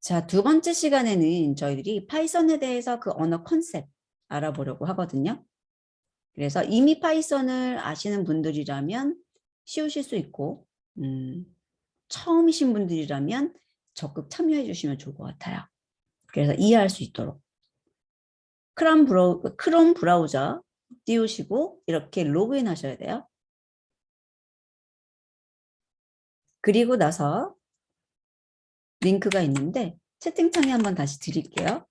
자, 두 번째 시간에는 저희들이 파이썬에 대해서 그 언어 컨셉 알아보려고 하거든요. 그래서 이미 파이썬을 아시는 분들이라면 쉬우실 수 있고, 처음이신 분들이라면 적극 참여해 주시면 좋을 것 같아요. 그래서 이해할 수 있도록. 크롬 브라우저 띄우시고 이렇게 로그인 하셔야 돼요. 그리고 나서 링크가 있는데 채팅창에 한번 다시 드릴게요.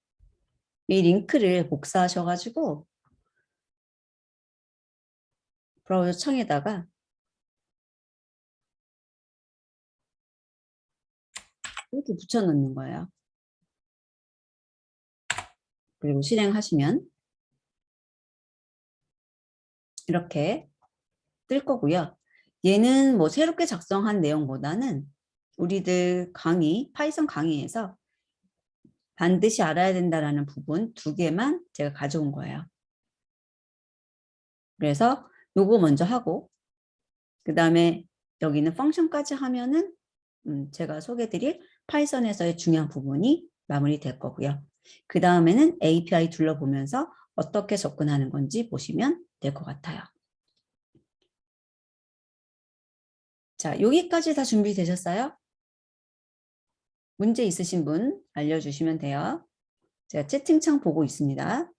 이 링크를 복사하셔가지고 브라우저 창에다가 이렇게 붙여넣는 거예요. 그리고 실행하시면 이렇게 뜰 거고요. 얘는 뭐 새롭게 작성한 내용보다는 우리들 강의, 파이썬 강의에서 반드시 알아야 된다라는 부분 두 개만 제가 가져온 거예요. 그래서 요거 먼저 하고 그 다음에 여기는 펑션까지 하면은 제가 소개드릴 파이썬에서의 중요한 부분이 마무리될 거고요. 그 다음에는 API 둘러보면서 어떻게 접근하는 건지 보시면 될 것 같아요. 자, 여기까지 다 준비되셨어요? 문제 있으신 분 알려주시면 돼요. 제가 채팅창 보고 있습니다.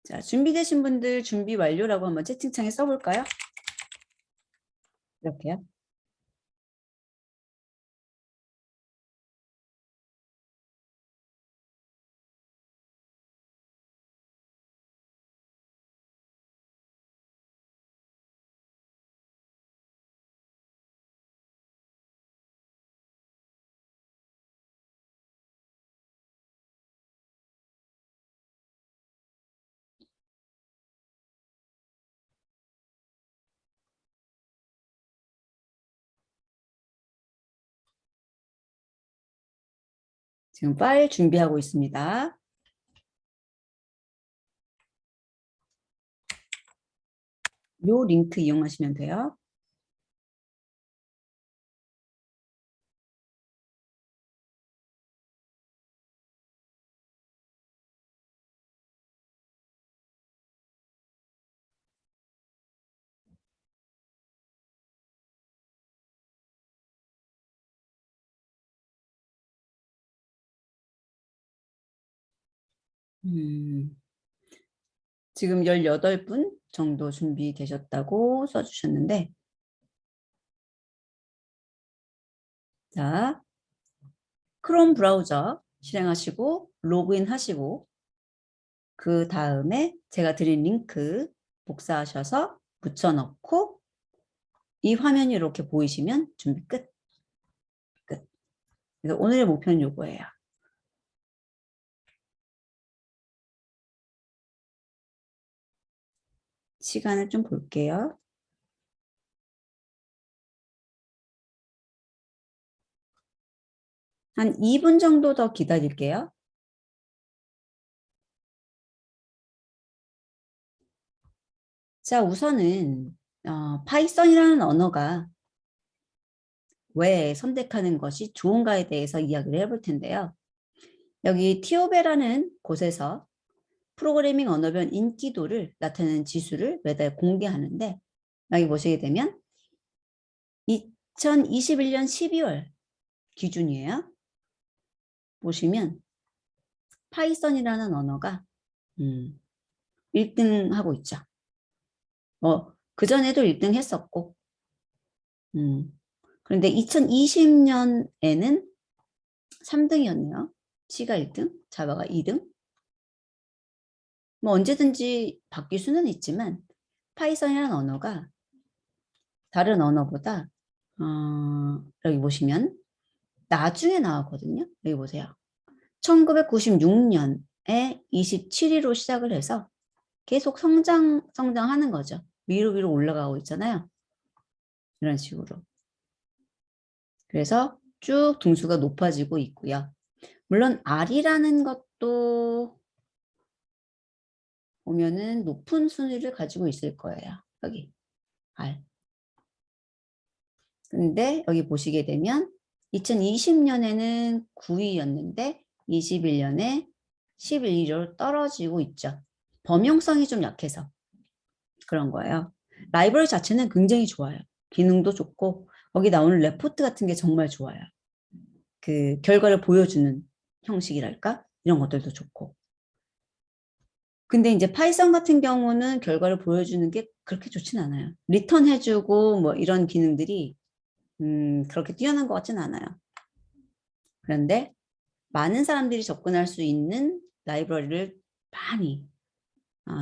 자, 준비되신 분들 준비 완료라고 한번 채팅창에 써볼까요? 이렇게요. 지금 파일 준비하고 있습니다. 요 링크 이용하시면 돼요. 지금 18분 정도 준비되셨다고 써주셨는데, 자, 크롬 브라우저 실행하시고, 로그인 하시고, 그 다음에 제가 드린 링크 복사하셔서 붙여넣고, 이 화면이 이렇게 보이시면 준비 끝. 끝. 그래서 오늘의 목표는 요거예요. 시간을 좀 볼게요. 한 2분 정도 더 기다릴게요. 자, 우선은 파이썬이라는 언어가 왜 선택하는 것이 좋은가에 대해서 이야기를 해볼 텐데요. 여기 티오베라는 곳에서 프로그래밍 언어별 인기도를 나타내는 지수를 매달 공개하는데 여기 보시게 되면 2021년 12월 기준이에요. 보시면 파이썬이라는 언어가 1등 하고 있죠. 그전에도 1등 했었고 그런데 2020년에는 3등이었네요. C가 1등, 자바가 2등. 뭐 언제든지 바뀔 수는 있지만 파이썬이라는 언어가 다른 언어보다 여기 보시면 나중에 나왔거든요. 여기 보세요. 1996년에 27위로 시작을 해서 계속 성장하는 거죠. 위로 올라가고 있잖아요. 이런 식으로. 그래서 쭉 등수가 높아지고 있고요. 물론 R이라는 것도 보면은 높은 순위를 가지고 있을 거예요. 여기 R. 근데 여기 보시게 되면 2020년에는 9위였는데 21년에 11위로 떨어지고 있죠. 범용성이 좀 약해서 그런 거예요. 라이브러리 자체는 굉장히 좋아요. 기능도 좋고 거기 나오는 레포트 같은 게 정말 좋아요. 그 결과를 보여주는 형식이랄까? 이런 것들도 좋고. 근데 이제 파이썬 같은 경우는 결과를 보여주는 게 그렇게 좋진 않아요. 리턴 해주고 뭐 이런 기능들이 그렇게 뛰어난 것 같진 않아요. 그런데 많은 사람들이 접근할 수 있는 라이브러리를 많이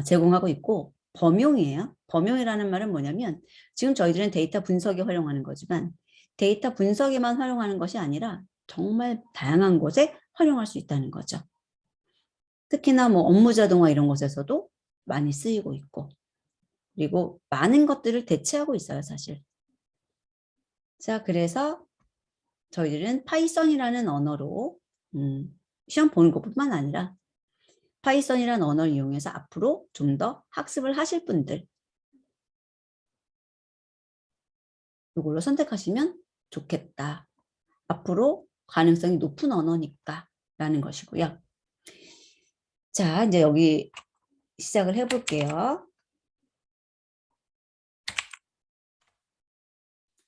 제공하고 있고 범용이에요. 범용이라는 말은 뭐냐면 지금 저희들은 데이터 분석에 활용하는 거지만 데이터 분석에만 활용하는 것이 아니라 정말 다양한 곳에 활용할 수 있다는 거죠. 특히나 뭐 업무 자동화 이런 곳에서도 많이 쓰이고 있고 그리고 많은 것들을 대체하고 있어요, 사실. 자, 그래서 저희들은 파이썬이라는 언어로 시험 보는 것뿐만 아니라 파이썬이라는 언어를 이용해서 앞으로 좀 더 학습을 하실 분들 이걸로 선택하시면 좋겠다. 앞으로 가능성이 높은 언어니까 라는 것이고요. 자, 이제 여기 시작을 해볼게요.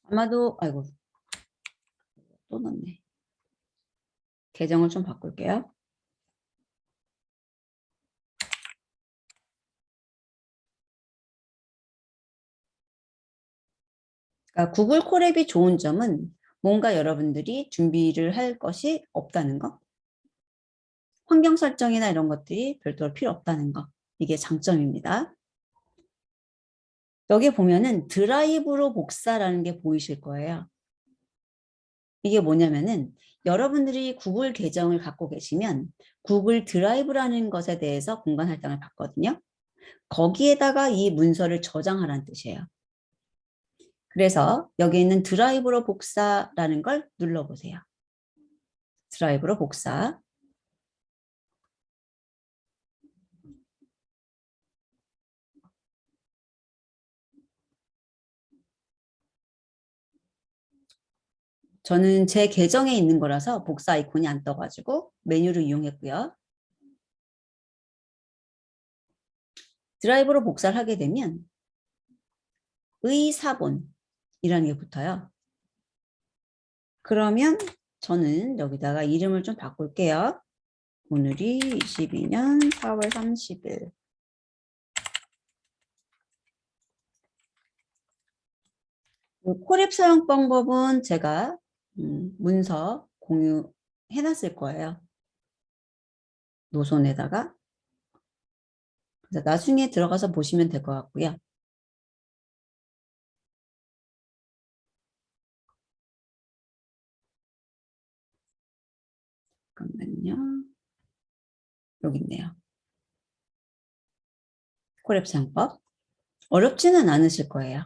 아마도 아이고 또 넣네. 계정을 좀 바꿀게요. 그러니까 구글 콜앱이 좋은 점은 뭔가 여러분들이 준비를 할 것이 없다는 거. 환경 설정이나 이런 것들이 별도로 필요 없다는 거. 이게 장점입니다. 여기 보면은 드라이브로 복사라는 게 보이실 거예요. 이게 뭐냐면은 여러분들이 구글 계정을 갖고 계시면 구글 드라이브라는 것에 대해서 공간 할당을 받거든요. 거기에다가 이 문서를 저장하라는 뜻이에요. 그래서 여기 있는 드라이브로 복사라는 걸 눌러보세요. 드라이브로 복사. 저는 제 계정에 있는 거라서 복사 아이콘이 안 떠가지고 메뉴를 이용했고요. 드라이브로 복사를 하게 되면 의사본이라는 게 붙어요. 그러면 저는 여기다가 이름을 좀 바꿀게요. 오늘이 22년 4월 30일. 콜앱 사용 방법은 제가 문서 공유해놨을 거예요. 노선에다가. 그래서 나중에 들어가서 보시면 될 것 같고요. 잠깐만요. 여기 있네요. 콜앱 사용법. 어렵지는 않으실 거예요.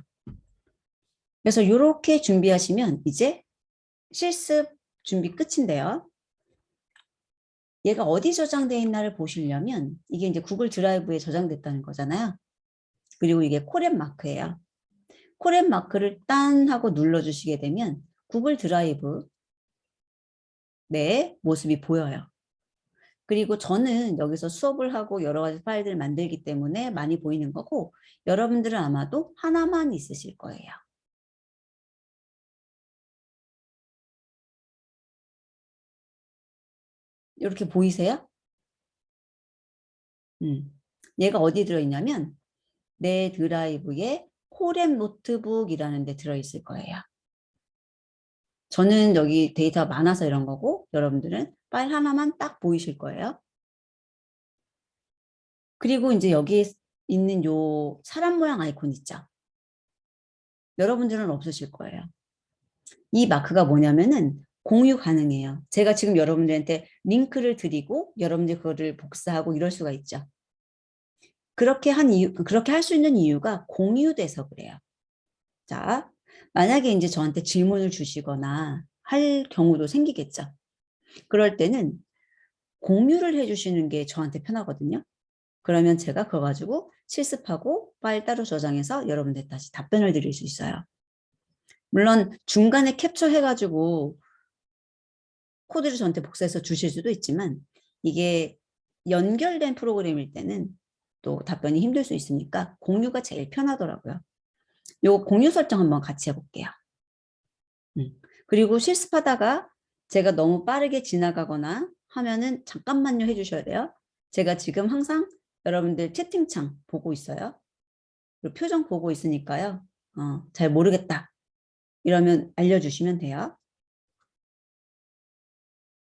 그래서 이렇게 준비하시면 이제 실습 준비 끝인데요. 얘가 어디 저장되어 있나를 보시려면 이게 이제 구글 드라이브에 저장됐다는 거잖아요. 그리고 이게 콜앱 마크예요. 콜앱 마크를 딴 하고 눌러주시게 되면 구글 드라이브 내 모습이 보여요. 그리고 저는 여기서 수업을 하고 여러 가지 파일들을 만들기 때문에 많이 보이는 거고 여러분들은 아마도 하나만 있으실 거예요. 이렇게 보이세요? 얘가 어디 들어있냐면 내 드라이브에 콜앱 노트북이라는 데 들어있을 거예요. 저는 여기 데이터가 많아서 이런 거고 여러분들은 파일 하나만 딱 보이실 거예요. 그리고 이제 여기에 있는 요 사람 모양 아이콘 있죠? 여러분들은 없으실 거예요. 이 마크가 뭐냐면은 공유 가능해요. 제가 지금 여러분들한테 링크를 드리고 여러분들 그거를 복사하고 이럴 수가 있죠. 그렇게 할 수 있는 이유가 공유돼서 그래요. 자, 만약에 이제 저한테 질문을 주시거나 할 경우도 생기겠죠. 그럴 때는 공유를 해주시는 게 저한테 편하거든요. 그러면 제가 그거 가지고 실습하고 파일 따로 저장해서 여러분들 다시 답변을 드릴 수 있어요. 물론 중간에 캡처해가지고 코드를 저한테 복사해서 주실 수도 있지만 이게 연결된 프로그램일 때는 또 답변이 힘들 수 있으니까 공유가 제일 편하더라고요. 요거 공유 설정 한번 같이 해볼게요. 그리고 실습하다가 제가 너무 빠르게 지나가거나 하면은 잠깐만요 해주셔야 돼요. 제가 지금 항상 여러분들 채팅창 보고 있어요. 그리고 표정 보고 있으니까요. 잘 모르겠다. 이러면 알려주시면 돼요.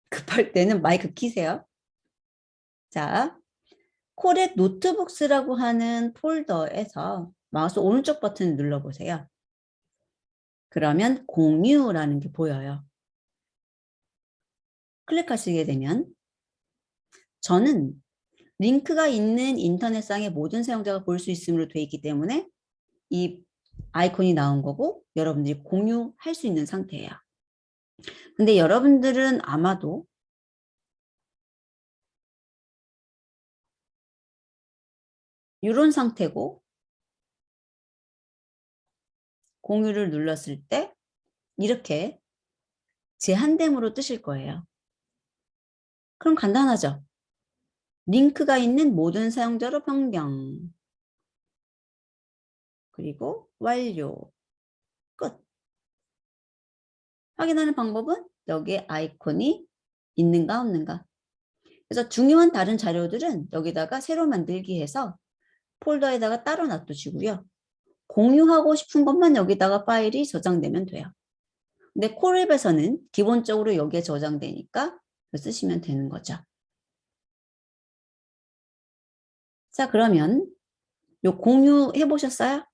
급할 때는 마이크 키세요. 자, 코렛 노트북스라고 하는 폴더에서 마우스 오른쪽 버튼을 눌러보세요. 그러면 공유라는 게 보여요. 클릭하시게 되면 저는 링크가 있는 인터넷상의 모든 사용자가 볼 수 있음으로 되어 있기 때문에 이 아이콘이 나온 거고 여러분들이 공유할 수 있는 상태예요. 근데 여러분들은 아마도 이런 상태고 공유를 눌렀을 때 이렇게 제한됨으로 뜨실 거예요. 그럼 간단하죠? 링크가 있는 모든 사용자로 변경. 그리고 완료. 끝. 확인하는 방법은 여기에 아이콘이 있는가 없는가. 그래서 중요한 다른 자료들은 여기다가 새로 만들기 해서 폴더에다가 따로 놔두시고요. 공유하고 싶은 것만 여기다가 파일이 저장되면 돼요. 근데 콜랩에서는 기본적으로 여기에 저장되니까 쓰시면 되는 거죠. 자, 그러면 요 공유해 보셨어요?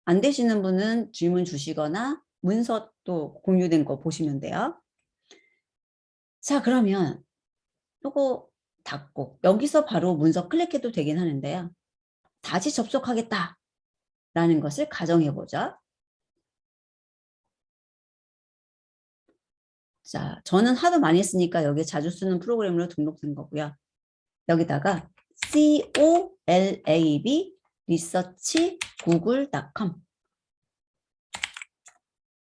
안 되시는 분은 질문 주시거나 문서 또 공유된 거 보시면 돼요. 자, 그러면 요거 닫고 여기서 바로 문서 클릭해도 되긴 하는데요. 다시 접속하겠다 라는 것을 가정해 보죠. 자, 저는 하도 많이 쓰니까 여기 자주 쓰는 프로그램으로 등록된 거고요. 여기다가 colab research google.com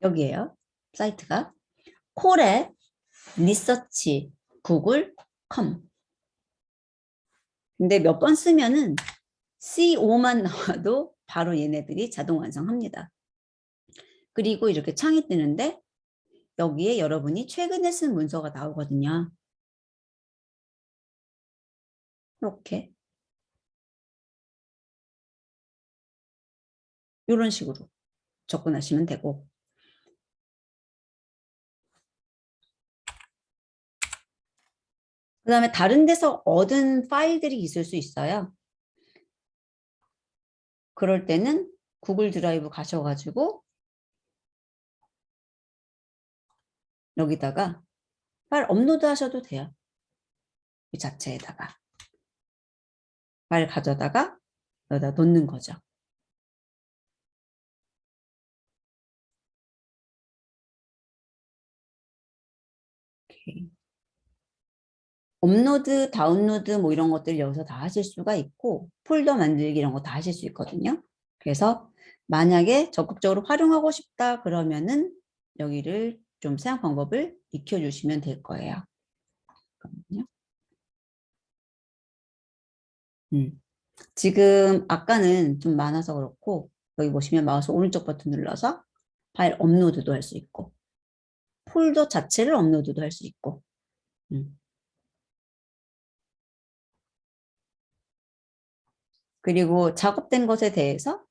여기에요. 사이트가 colab research google.com 근데 몇 번 쓰면은 CO.만 나와도 바로 얘네들이 자동 완성합니다. 그리고 이렇게 창이 뜨는데 여기에 여러분이 최근에 쓴 문서가 나오거든요. 이렇게 이런 식으로 접근하시면 되고 그 다음에 다른 데서 얻은 파일들이 있을 수 있어요. 그럴 때는 구글 드라이브 가셔가지고 여기다가 파일 업로드 하셔도 돼요. 이 자체에다가 파일 가져다가 여기다 놓는 거죠. 오케이. 업로드, 다운로드 뭐 이런 것들 여기서 다 하실 수가 있고 폴더 만들기 이런 거 다 하실 수 있거든요. 그래서 만약에 적극적으로 활용하고 싶다 그러면은 여기를 좀 사용 방법을 익혀주시면 될 거예요. 잠깐만요. 지금 아까는 좀 많아서 그렇고 여기 보시면 마우스 오른쪽 버튼 눌러서 파일 업로드도 할 수 있고 폴더 자체를 업로드도 할 수 있고 그리고 작업된 것에 대해서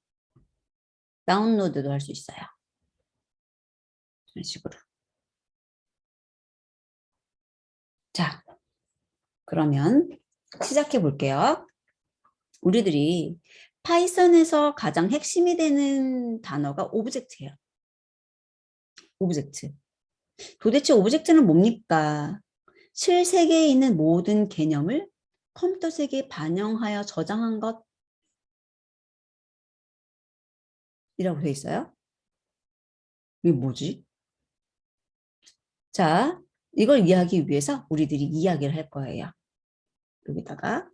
다운로드도 할 수 있어요. 이런 식으로. 자, 그러면 시작해 볼게요. 우리들이 파이썬에서 가장 핵심이 되는 단어가 오브젝트예요. 오브젝트. 도대체 오브젝트는 뭡니까? 실세계에 있는 모든 개념을 컴퓨터 세계에 반영하여 저장한 것이라고 되어 있어요. 이게 뭐지? 자, 이걸 이해하기 위해서 우리들이 이야기를 할 거예요. 여기다가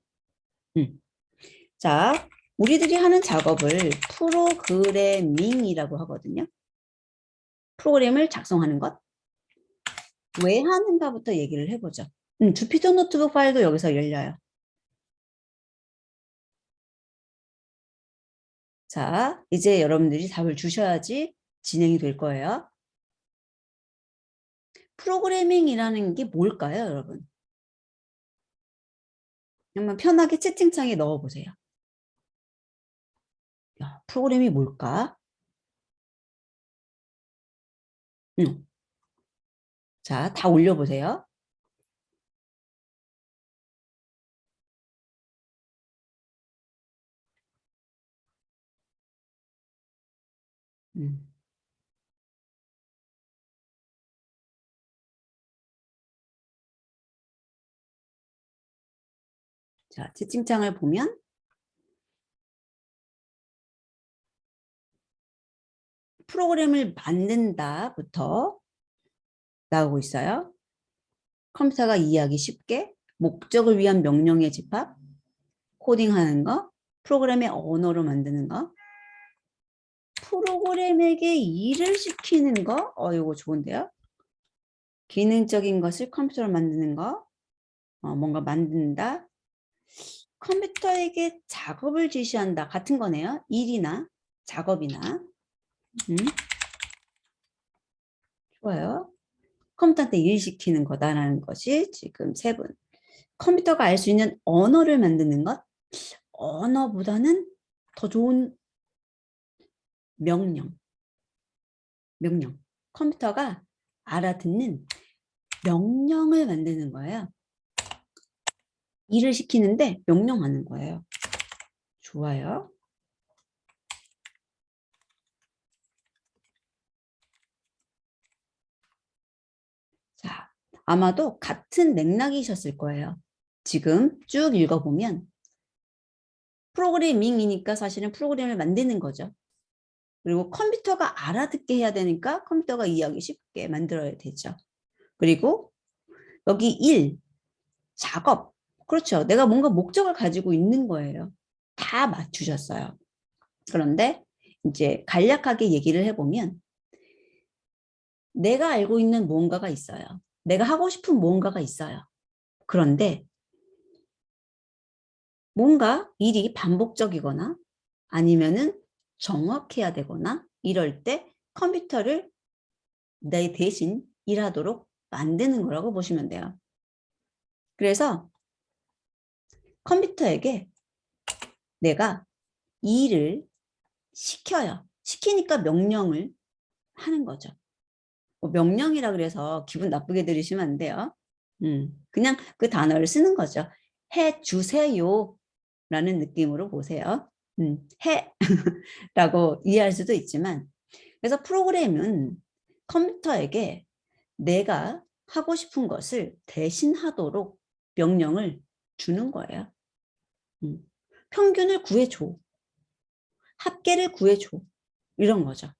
자, 우리들이 하는 작업을 프로그래밍이라고 하거든요. 프로그램을 작성하는 것. 왜 하는가부터 얘기를 해보죠. 주피터 노트북 파일도 여기서 열려요. 자, 이제 여러분들이 답을 주셔야지 진행이 될 거예요. 프로그래밍이라는 게 뭘까요, 여러분? 한번 편하게 채팅창에 넣어보세요. 야, 프로그램이 뭘까? 자, 다 올려보세요. 음. 자, 채팅창을 보면 프로그램을 만든다부터 나오고 있어요. 컴퓨터가 이해하기 쉽게 목적을 위한 명령의 집합, 코딩하는 거, 프로그램의 언어로 만드는 거, 프로그램에게 일을 시키는 거, 이거 좋은데요. 기능적인 것을 컴퓨터로 만드는 거, 뭔가 만든다. 컴퓨터에게 작업을 지시한다. 같은 거네요. 일이나 작업이나. 좋아요. 컴퓨터한테 일 시키는 거다라는 것이 지금 세 분. 컴퓨터가 알 수 있는 언어를 만드는 것. 언어보다는 더 좋은 명령. 컴퓨터가 알아듣는 명령을 만드는 거예요. 일을 시키는데 명령하는 거예요. 좋아요. 자, 아마도 같은 맥락이셨을 거예요. 지금 쭉 읽어보면 프로그래밍이니까 사실은 프로그램을 만드는 거죠. 그리고 컴퓨터가 알아듣게 해야 되니까 컴퓨터가 이해하기 쉽게 만들어야 되죠. 그리고 여기 일, 작업. 그렇죠. 내가 뭔가 목적을 가지고 있는 거예요. 다 맞추셨어요. 그런데 이제 간략하게 얘기를 해보면 내가 알고 있는 무언가가 있어요. 내가 하고 싶은 무언가가 있어요. 그런데 뭔가 일이 반복적이거나 아니면은 정확해야 되거나 이럴 때 컴퓨터를 내 대신 일하도록 만드는 거라고 보시면 돼요. 그래서 컴퓨터에게 내가 일을 시켜요. 시키니까 명령을 하는 거죠. 명령이라 그래서 기분 나쁘게 들으시면 안 돼요. 그냥 그 단어를 쓰는 거죠. 해 주세요 라는 느낌으로 보세요. 해 라고 이해할 수도 있지만 그래서 프로그램은 컴퓨터에게 내가 하고 싶은 것을 대신하도록 명령을 주는 거예요. 평균을 구해줘. 합계를 구해줘. 이런 거죠.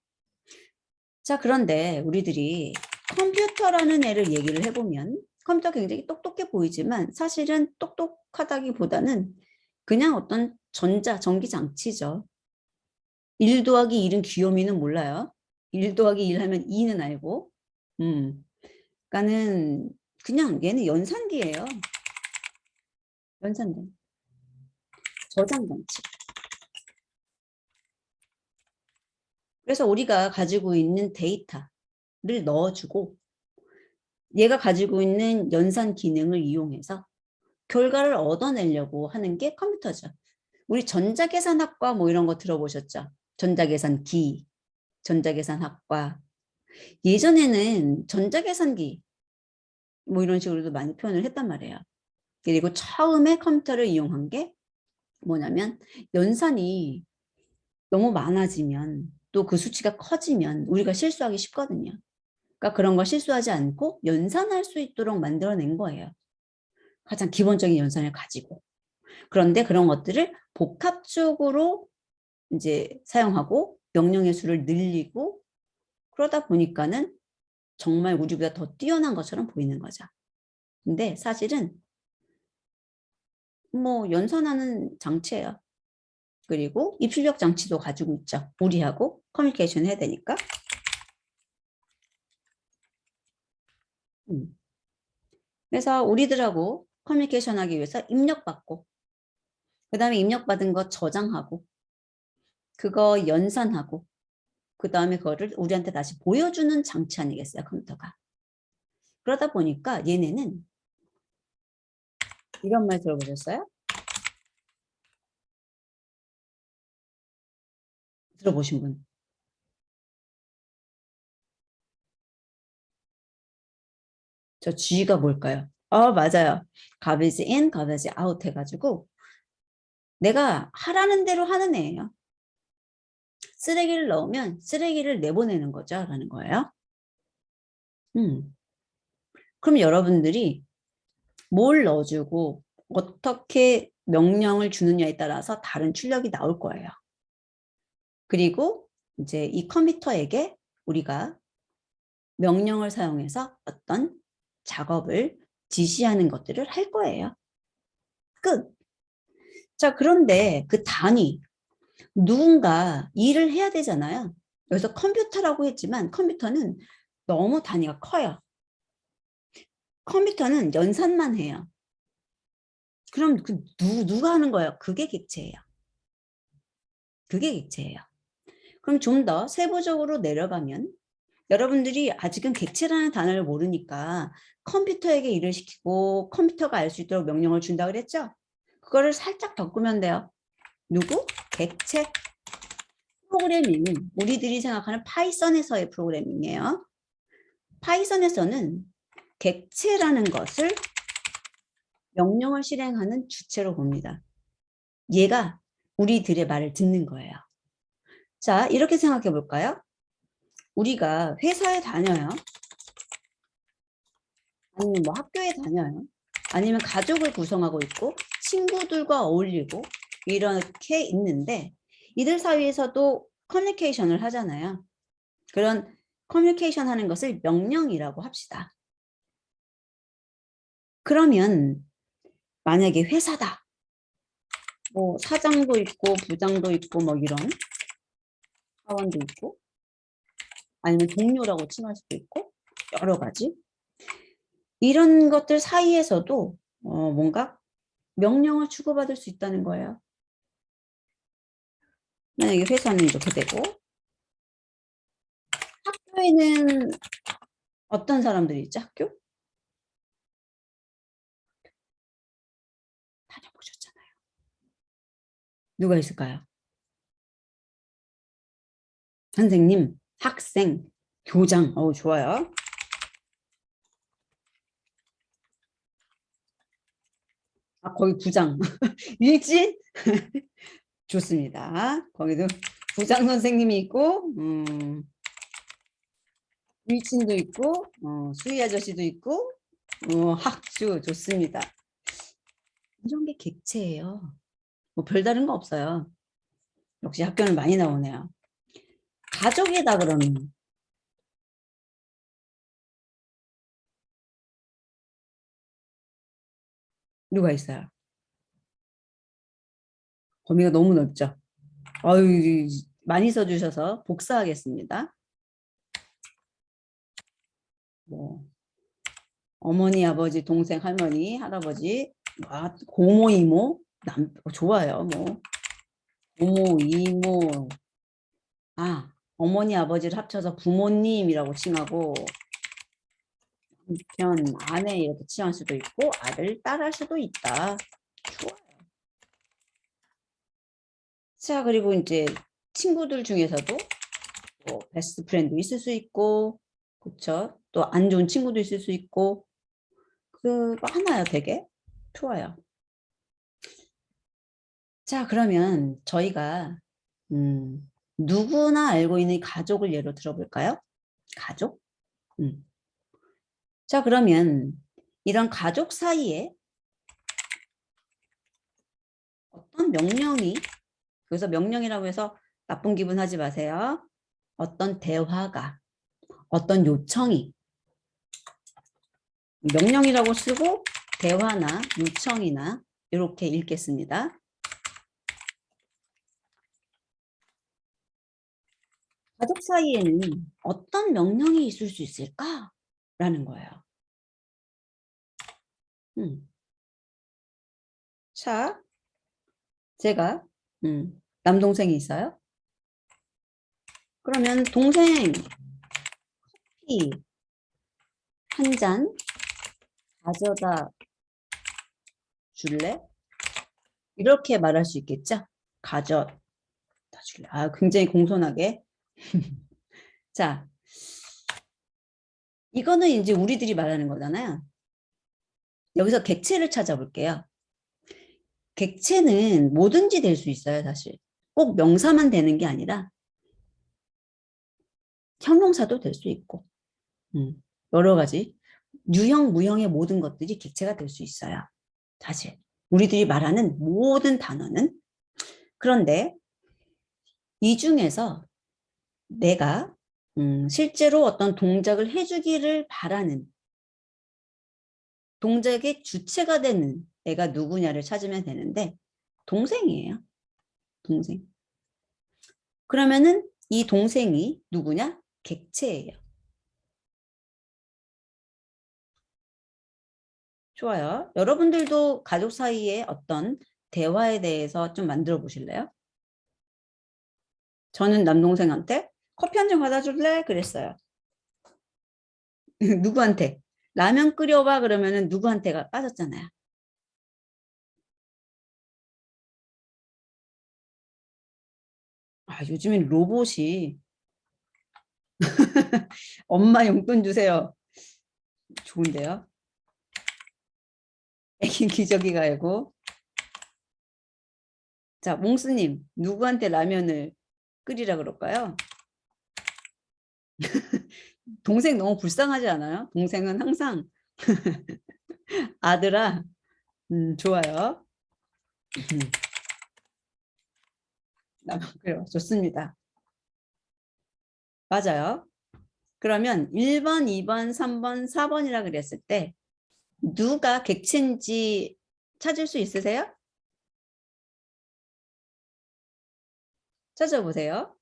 자, 그런데 우리들이 컴퓨터라는 애를 얘기를 해보면 컴퓨터 굉장히 똑똑해 보이지만 사실은 똑똑하다기보다는 그냥 어떤 전기장치죠. 1 더하기 1은 귀요미는 몰라요. 1 더하기 1 하면 2는 알고. 그러니까는 그냥 얘는 연산기예요. 연산기. 저장장치. 그래서 우리가 가지고 있는 데이터를 넣어주고 얘가 가지고 있는 연산 기능을 이용해서 결과를 얻어내려고 하는 게 컴퓨터죠. 우리 전자계산학과 뭐 이런 거 들어보셨죠? 전자계산기, 전자계산학과. 예전에는 전자계산기 뭐 이런 식으로도 많이 표현을 했단 말이에요. 그리고 처음에 컴퓨터를 이용한 게 뭐냐면 연산이 너무 많아지면 또 그 수치가 커지면 우리가 실수하기 쉽거든요. 그러니까 그런 거 실수하지 않고 연산할 수 있도록 만들어낸 거예요. 가장 기본적인 연산을 가지고. 그런데 그런 것들을 복합적으로 이제 사용하고 명령의 수를 늘리고 그러다 보니까는 정말 우리보다 더 뛰어난 것처럼 보이는 거죠. 근데 사실은 뭐 연산하는 장치예요. 그리고 입출력 장치도 가지고 있죠. 우리하고 커뮤니케이션 해야 되니까. 그래서 우리들하고 커뮤니케이션 하기 위해서 입력받고, 그 다음에 입력받은 거 저장하고, 그거 연산하고, 그 다음에 그거를 우리한테 다시 보여주는 장치 아니겠어요, 컴퓨터가. 그러다 보니까 얘네는 이런 말 들어보셨어요? 들어보신 분? 저 G가 뭘까요? 맞아요. garbage in, garbage out 해가지고 내가 하라는 대로 하는 애예요. 쓰레기를 넣으면 쓰레기를 내보내는 거죠, 라는 거예요. 그럼 여러분들이 뭘 넣어주고 어떻게 명령을 주느냐에 따라서 다른 출력이 나올 거예요. 그리고 이제 이 컴퓨터에게 우리가 명령을 사용해서 어떤 작업을 지시하는 것들을 할 거예요. 끝. 자, 그런데 그 단위, 누군가 일을 해야 되잖아요. 여기서 컴퓨터라고 했지만 컴퓨터는 너무 단위가 커요. 컴퓨터는 연산만 해요. 그럼 누가 하는 거예요? 그게 객체예요. 그게 객체예요. 그럼 좀 더 세부적으로 내려가면 여러분들이 아직은 객체라는 단어를 모르니까 컴퓨터에게 일을 시키고 컴퓨터가 알 수 있도록 명령을 준다 그랬죠? 그거를 살짝 바꾸면 돼요. 누구? 객체. 프로그래밍은 우리들이 생각하는 파이썬에서의 프로그래밍이에요. 파이썬에서는 객체라는 것을 명령을 실행하는 주체로 봅니다. 얘가 우리들의 말을 듣는 거예요. 자, 이렇게 생각해 볼까요? 우리가 회사에 다녀요. 아니면 뭐 학교에 다녀요. 아니면 가족을 구성하고 있고 친구들과 어울리고 이렇게 있는데 이들 사이에서도 커뮤니케이션을 하잖아요. 그런 커뮤니케이션 하는 것을 명령이라고 합시다. 그러면 만약에 회사다. 뭐 사장도 있고 부장도 있고 뭐 이런 사원도 있고 아니면 동료라고 칭할 수도 있고 여러 가지 이런 것들 사이에서도 뭔가 명령을 주고받을 수 있다는 거예요. 만약에 회사는 이렇게 되고 학교에는 어떤 사람들이 있죠? 학교? 다녀보셨잖아요. 누가 있을까요? 선생님, 학생, 교장. 좋아요. 거기 부장. 일진? 좋습니다. 거기도 부장 선생님이 있고 일진도 있고 수희 아저씨도 있고 학주 좋습니다. 이런 게 객체예요. 뭐 별다른 거 없어요. 역시 학교는 많이 나오네요. 가족이다 그러면 누가 있어요? 범위가 너무 넓죠. 아유, 많이 써주셔서 복사하겠습니다. 뭐 어머니, 아버지, 동생, 할머니, 할아버지, 고모, 이모, 좋아요. 뭐 고모, 이모, 어머니, 아버지를 합쳐서 부모님이라고 칭하고 남편, 아내 이렇게 칭할 수도 있고 아들, 딸 할 수도 있다. 좋아요. 자, 그리고 이제 친구들 중에서도 뭐 베스트 프렌드 있을 수 있고 그렇죠. 또 안 좋은 친구도 있을 수 있고 그거 하나요, 되게 좋아요. 자, 그러면 저희가 누구나 알고 있는 가족을 예로 들어볼까요? 가족? 자, 그러면 이런 가족 사이에 어떤 명령이, 그래서 명령이라고 해서 나쁜 기분 하지 마세요. 어떤 대화가, 어떤 요청이 명령이라고 쓰고 대화나 요청이나 이렇게 읽겠습니다. 가족 사이에는 어떤 명령이 있을 수 있을까? 라는 거예요. 자, 제가 남동생이 있어요. 그러면 동생 커피 한 잔 가져다 줄래? 이렇게 말할 수 있겠죠? 가져다 줄래? 아, 굉장히 공손하게. 자, 이거는 이제 우리들이 말하는 거잖아요. 여기서 객체를 찾아볼게요. 객체는 뭐든지 될 수 있어요, 사실. 꼭 명사만 되는 게 아니라 형용사도 될 수 있고 여러 가지 유형, 무형의 모든 것들이 객체가 될 수 있어요. 사실 우리들이 말하는 모든 단어는. 그런데 이 중에서 내가 실제로 어떤 동작을 해주기를 바라는 동작의 주체가 되는 애가 누구냐를 찾으면 되는데 동생이에요. 동생. 그러면은 이 동생이 누구냐? 객체예요. 좋아요. 여러분들도 가족 사이에 어떤 대화에 대해서 좀 만들어 보실래요? 저는 남동생한테 커피 한 잔 갖다 줄래? 그랬어요. 누구한테? 라면 끓여봐 그러면은 누구한테가 빠졌잖아요. 아, 요즘엔 로봇이 엄마 용돈 주세요. 좋은데요? 애긴 기저귀가 알고. 자, 몽스님, 누구한테 라면을 끓이라 그럴까요? 동생 너무 불쌍하지 않아요? 동생은 항상 아들아, 좋아요. 라면 끓여. 좋습니다. 맞아요. 그러면 1번, 2번, 3번, 4번이라 그랬을 때 누가 객체인지 찾을 수 있으세요? 찾아보세요.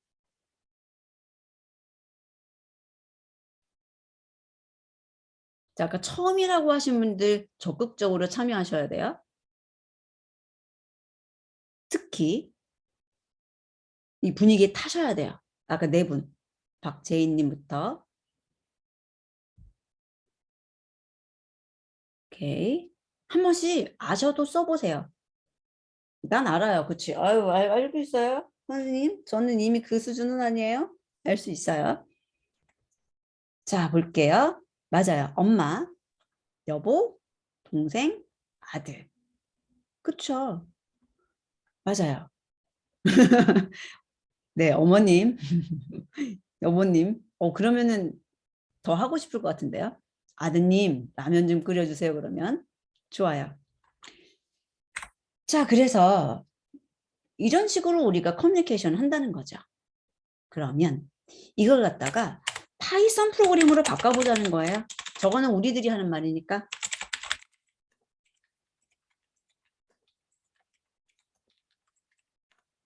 자, 아까 처음이라고 하신 분들 적극적으로 참여하셔야 돼요. 특히 이 분위기에 타셔야 돼요. 아까 네 분. 박재인님부터. 오케이. 한 번씩 아셔도 써보세요. 난 알아요. 그치? 아유, 알고 있어요. 선생님, 저는 이미 그 수준은 아니에요. 알 수 있어요. 자, 볼게요. 맞아요. 엄마, 여보, 동생, 아들. 그쵸? 맞아요. 네, 어머님, 여보님. 그러면은 더 하고 싶을 것 같은데요. 아드님, 라면 좀 끓여주세요. 그러면. 좋아요. 자, 그래서 이런 식으로 우리가 커뮤니케이션을 한다는 거죠. 그러면 이걸 갖다가 파이썬 프로그램으로 바꿔보자는 거예요. 저거는 우리들이 하는 말이니까.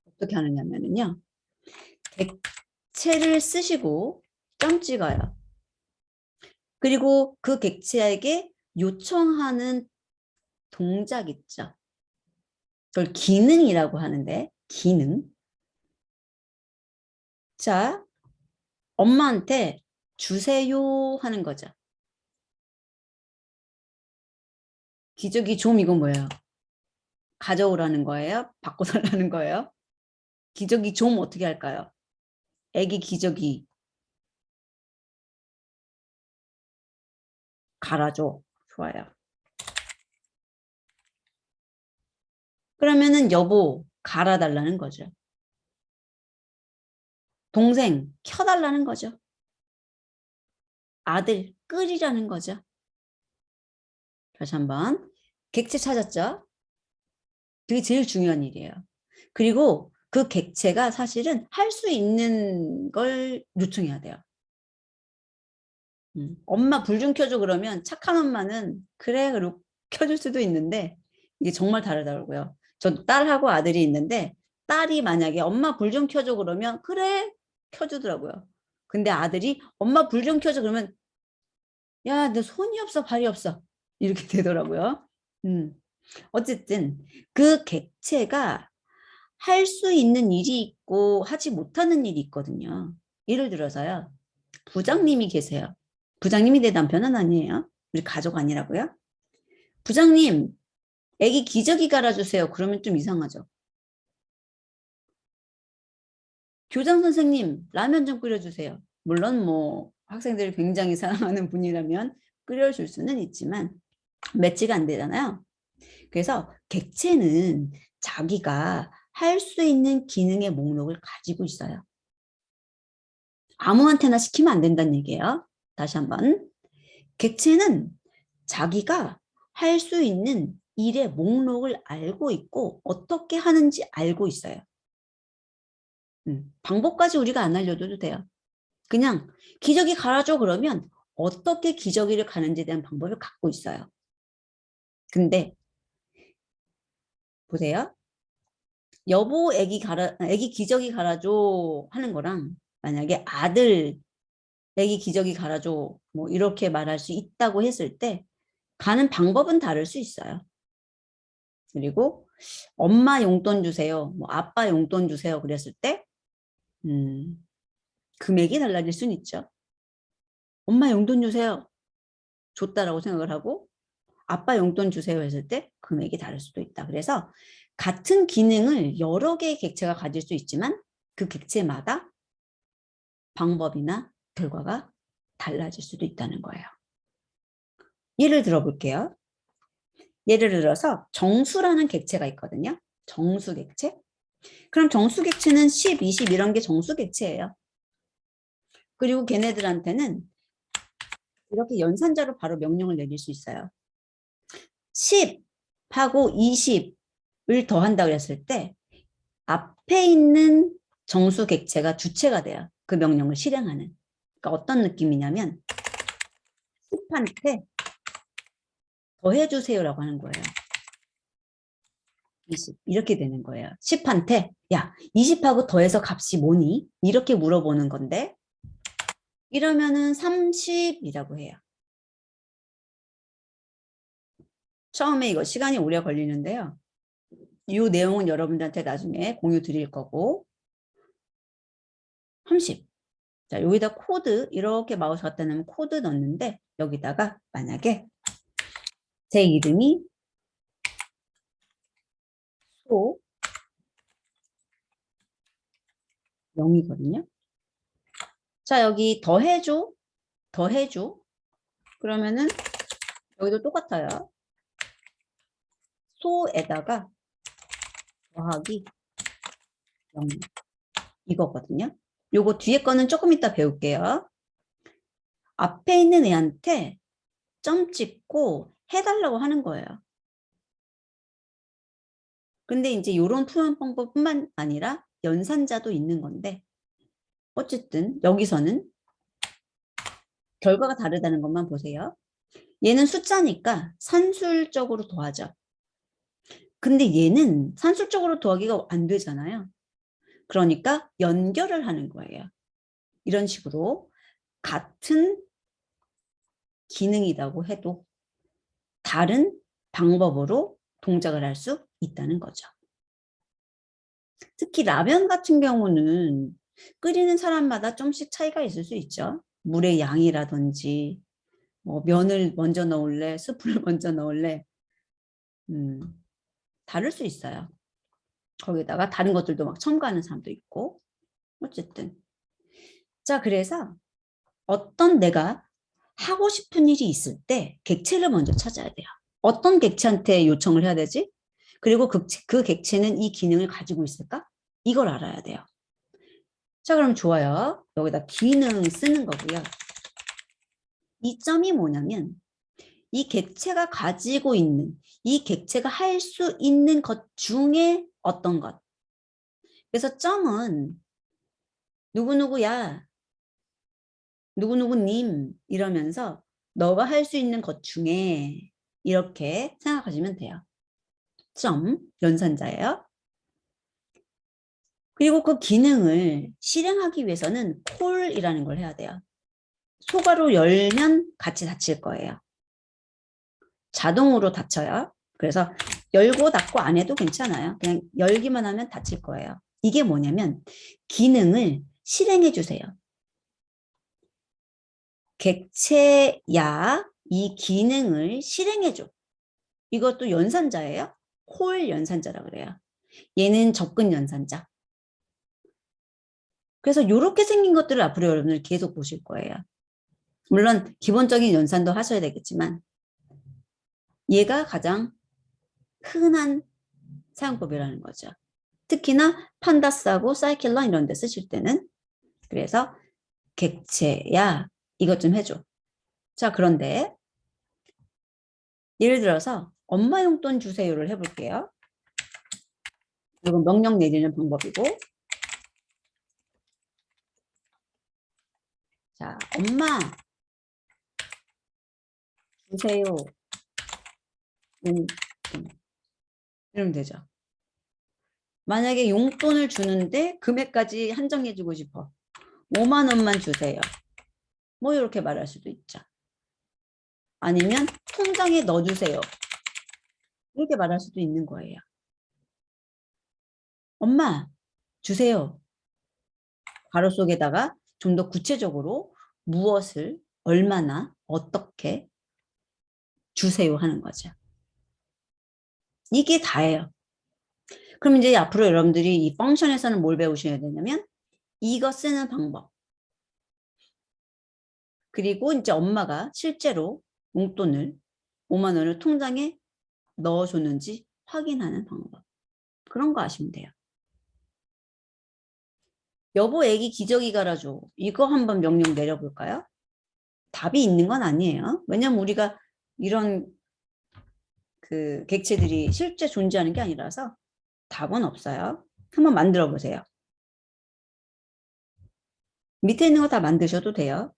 어떻게 하느냐면요. 객체를 쓰시고 점 찍어요. 그리고 그 객체에게 요청하는 동작 있죠. 그걸 기능이라고 하는데 기능. 자, 엄마한테 주세요 하는 거죠. 기저귀 좀 이건 뭐예요? 가져오라는 거예요? 바꿔달라는 거예요? 기저귀 좀 어떻게 할까요? 애기 기저귀 갈아줘. 좋아요. 그러면은 여보 갈아달라는 거죠. 동생 켜달라는 거죠. 아들 끓이라는 거죠. 다시 한번 객체 찾았죠? 그게 제일 중요한 일이에요. 그리고 그 객체가 사실은 할 수 있는 걸 요청해야 돼요. 엄마 불 좀 켜줘 그러면 착한 엄마는 그래 그리고 켜줄 수도 있는데 이게 정말 다르더라고요. 저 딸하고 아들이 있는데 딸이 만약에 엄마 불 좀 켜줘 그러면 그래 켜주더라고요. 근데 아들이 엄마 불 좀 켜줘 그러면 야, 너 손이 없어 발이 없어 이렇게 되더라고요. 어쨌든 그 객체가 할 수 있는 일이 있고 하지 못하는 일이 있거든요. 예를 들어서요. 부장님이 계세요. 부장님이 내 남편은 아니에요. 우리 가족 아니라고요. 부장님, 애기 기저귀 갈아주세요. 그러면 좀 이상하죠. 교장 선생님, 라면 좀 끓여주세요. 물론 뭐 학생들을 굉장히 사랑하는 분이라면 끓여줄 수는 있지만 매치가 안 되잖아요. 그래서 객체는 자기가 할 수 있는 기능의 목록을 가지고 있어요. 아무한테나 시키면 안 된다는 얘기예요. 다시 한번. 객체는 자기가 할 수 있는 일의 목록을 알고 있고 어떻게 하는지 알고 있어요. 방법까지 우리가 안 알려줘도 돼요. 그냥 기저귀 갈아줘 그러면 어떻게 기저귀를 가는지에 대한 방법을 갖고 있어요. 근데 보세요. 여보 애기 기저귀 갈아줘 하는 거랑 만약에 아들 애기 기저귀 갈아줘 뭐 이렇게 말할 수 있다고 했을 때 가는 방법은 다를 수 있어요. 그리고 엄마 용돈 주세요. 뭐 아빠 용돈 주세요. 그랬을 때 금액이 달라질 수는 있죠. 엄마 용돈 주세요. 줬다라고 생각을 하고 아빠 용돈 주세요 했을 때 금액이 다를 수도 있다. 그래서 같은 기능을 여러 개의 객체가 가질 수 있지만 그 객체마다 방법이나 결과가 달라질 수도 있다는 거예요. 예를 들어 볼게요. 예를 들어서 정수라는 객체가 있거든요. 정수 객체. 그럼 정수 객체는 10, 20 이런 게 정수 객체예요. 그리고 걔네들한테는 이렇게 연산자로 바로 명령을 내릴 수 있어요. 10하고 20을 더한다고 했을 때 앞에 있는 정수 객체가 주체가 돼요. 그 명령을 실행하는. 그러니까 어떤 느낌이냐면 10한테 더해주세요라고 하는 거예요. 20 이렇게 되는 거예요. 10한테 야 20하고 더해서 값이 뭐니? 이렇게 물어보는 건데 이러면은 30이라고 해요. 처음에 이거 시간이 오래 걸리는데요. 이 내용은 여러분들한테 나중에 공유 드릴 거고 30. 자, 여기다 코드 이렇게 마우스 갖다 놓으면 코드 넣는데 여기다가 만약에 제 이름이 소 0이거든요. 자, 여기 더해줘. 더해줘. 그러면은 여기도 똑같아요. 소에다가 더하기 0 이거거든요. 요거 뒤에 거는 조금 이따 배울게요. 앞에 있는 애한테 점 찍고 해달라고 하는 거예요. 근데 이제 이런 표현 방법뿐만 아니라 연산자도 있는 건데 어쨌든 여기서는 결과가 다르다는 것만 보세요. 얘는 숫자니까 산술적으로 더하죠. 근데 얘는 산술적으로 더하기가 안 되잖아요. 그러니까 연결을 하는 거예요. 이런 식으로 같은 기능이라고 해도 다른 방법으로 동작을 할 수 있다는 거죠. 특히 라면 같은 경우는 끓이는 사람마다 좀씩 차이가 있을 수 있죠. 물의 양이라든지 뭐 면을 먼저 넣을래, 스프를 먼저 넣을래 다를 수 있어요. 거기다가 다른 것들도 막 첨가하는 사람도 있고 어쨌든 자 그래서 어떤 내가 하고 싶은 일이 있을 때 객체를 먼저 찾아야 돼요. 어떤 객체한테 요청을 해야 되지? 그리고 그 객체는 이 기능을 가지고 있을까? 이걸 알아야 돼요. 자 그럼 좋아요. 여기다 기능 쓰는 거고요. 이 점이 뭐냐면 이 객체가 가지고 있는 이 객체가 할 수 있는 것 중에 어떤 것. 그래서 점은 누구누구야 누구누구님 이러면서 너가 할 수 있는 것 중에 이렇게 생각하시면 돼요. 점, 연산자예요. 그리고 그 기능을 실행하기 위해서는 콜이라는 걸 해야 돼요. 소괄호 열면 같이 닫힐 거예요. 자동으로 닫혀요. 그래서 열고 닫고 안 해도 괜찮아요. 그냥 열기만 하면 닫힐 거예요. 이게 뭐냐면 기능을 실행해 주세요. 객체야 이 기능을 실행해 줘. 이것도 연산자예요. 콜 연산자라 그래요. 얘는 접근 연산자. 그래서 이렇게 생긴 것들을 앞으로 여러분들 계속 보실 거예요. 물론 기본적인 연산도 하셔야 되겠지만 얘가 가장 흔한 사용법이라는 거죠. 특히나 판다스하고 사이클론 이런 데 쓰실 때는. 그래서 객체야 이것 좀 해줘. 자, 그런데 예를 들어서 엄마 용돈 주세요를 해볼게요. 이건 명령 내리는 방법이고, 자, 엄마 주세요 용돈 이러면 되죠. 만약에 용돈을 주는데 금액까지 한정해주고 싶어. 5만 원만 주세요. 뭐 이렇게 말할 수도 있죠. 아니면 통장에 넣어주세요. 이렇게 말할 수도 있는 거예요. 엄마 주세요. 가로 속에다가 좀 더 구체적으로 무엇을 얼마나 어떻게 주세요 하는 거죠. 이게 다예요. 그럼 이제 앞으로 여러분들이 이 펑션에서는 뭘 배우셔야 되냐면 이거 쓰는 방법. 그리고 이제 엄마가 실제로 용돈을 5만 원을 통장에 넣어줬는지 확인하는 방법. 그런 거 아시면 돼요. 여보 애기 기저귀 갈아줘. 이거 한번 명령 내려볼까요? 답이 있는 건 아니에요. 왜냐면 우리가 이런 그 객체들이 실제 존재하는 게 아니라서 답은 없어요. 한번 만들어 보세요. 밑에 있는 거 다 만드셔도 돼요.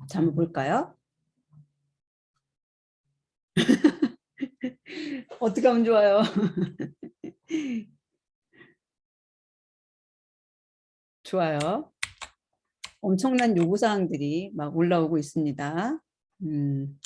자, 한번 볼까요? 어떻게 하면 좋아요? 좋아요. 엄청난 요구사항들이 막 올라오고 있습니다. 음,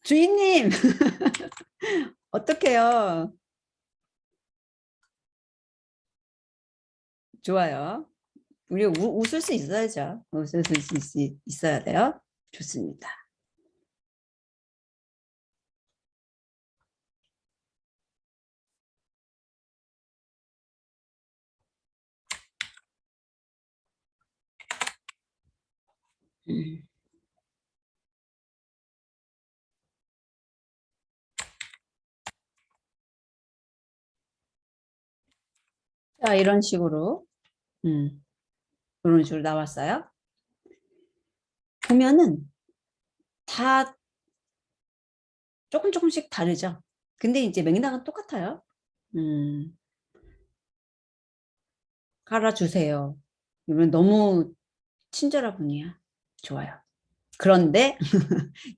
주인님, 어떡해요? 좋아요. 우리 웃을 수 있어야죠. 웃을 수 있어야 돼요. 좋습니다. 음. 자, 음, 이런 식으로 나왔어요. 보면은 다 조금씩 다르죠. 근데 이제 맥락은 똑같아요. 음, 갈아주세요. 이러면 너무 친절한 분이야. 좋아요. 그런데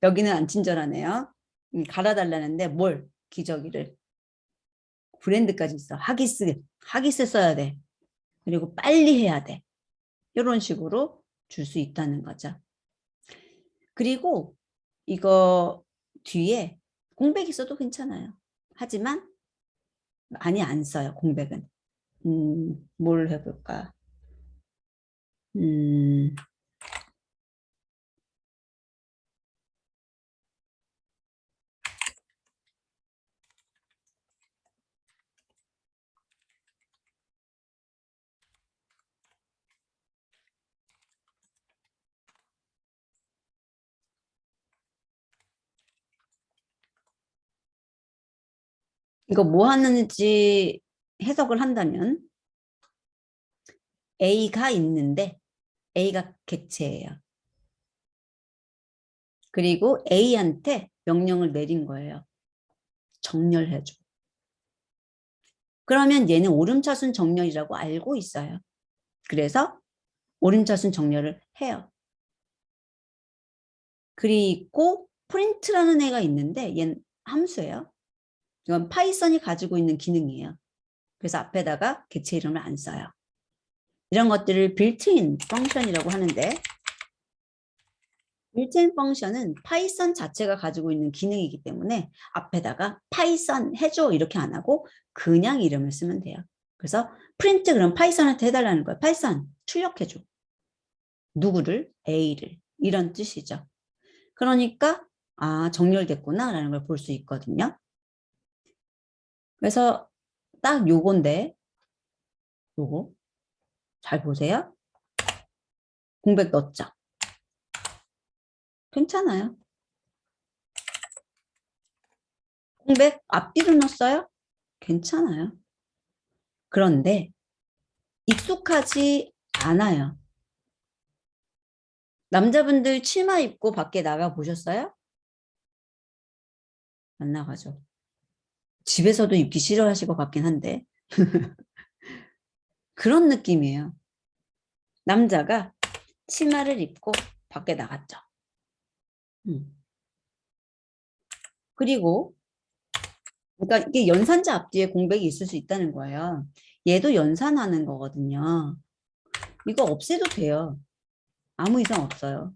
여기는 안 친절하네요. 갈아달라는데 뭘? 기저귀를. 브랜드까지 있어. 하기스 써야 돼. 그리고 빨리 해야 돼. 이런 식으로 줄 수 있다는 거죠. 그리고 이거 뒤에 공백 있어도 괜찮아요. 하지만 많이 안 써요, 공백은. 뭘 해볼까? 음, 이거 뭐 하는지 해석을 한다면 A가 있는데 A가 객체예요. 그리고 A한테 명령을 내린 거예요. 정렬해줘. 그러면 얘는 오름차순 정렬이라고 알고 있어요. 그래서 오름차순 정렬을 해요. 그리고 프린트라는 애가 있는데 얘는 함수예요. 이건 파이썬이 가지고 있는 기능이에요. 그래서 앞에다가 객체 이름을 안 써요. 이런 것들을 빌트인 펑션이라고 하는데 빌트인 펑션은 파이썬 자체가 가지고 있는 기능이기 때문에 앞에다가 파이썬 해줘 이렇게 안 하고 그냥 이름을 쓰면 돼요. 그래서 프린트 그럼 파이썬한테 해달라는 거예요. 파이썬 출력해줘. 누구를? A를. 이런 뜻이죠. 그러니까 아 정렬됐구나 라는 걸 볼 수 있거든요. 그래서 딱 요건데 요거 잘 보세요. 공백 넣었죠. 괜찮아요. 공백 앞뒤로 넣었어요? 괜찮아요. 그런데 익숙하지 않아요. 남자분들 치마 입고 밖에 나가 보셨어요? 안 나가죠. 집에서도 입기 싫어하실 것 같긴 한데 그런 느낌이에요. 남자가 치마를 입고 밖에 나갔죠. 그리고 그러니까 이게 연산자 앞뒤에 공백이 있을 수 있다는 거예요. 얘도 연산하는 거거든요. 이거 없애도 돼요. 아무 이상 없어요.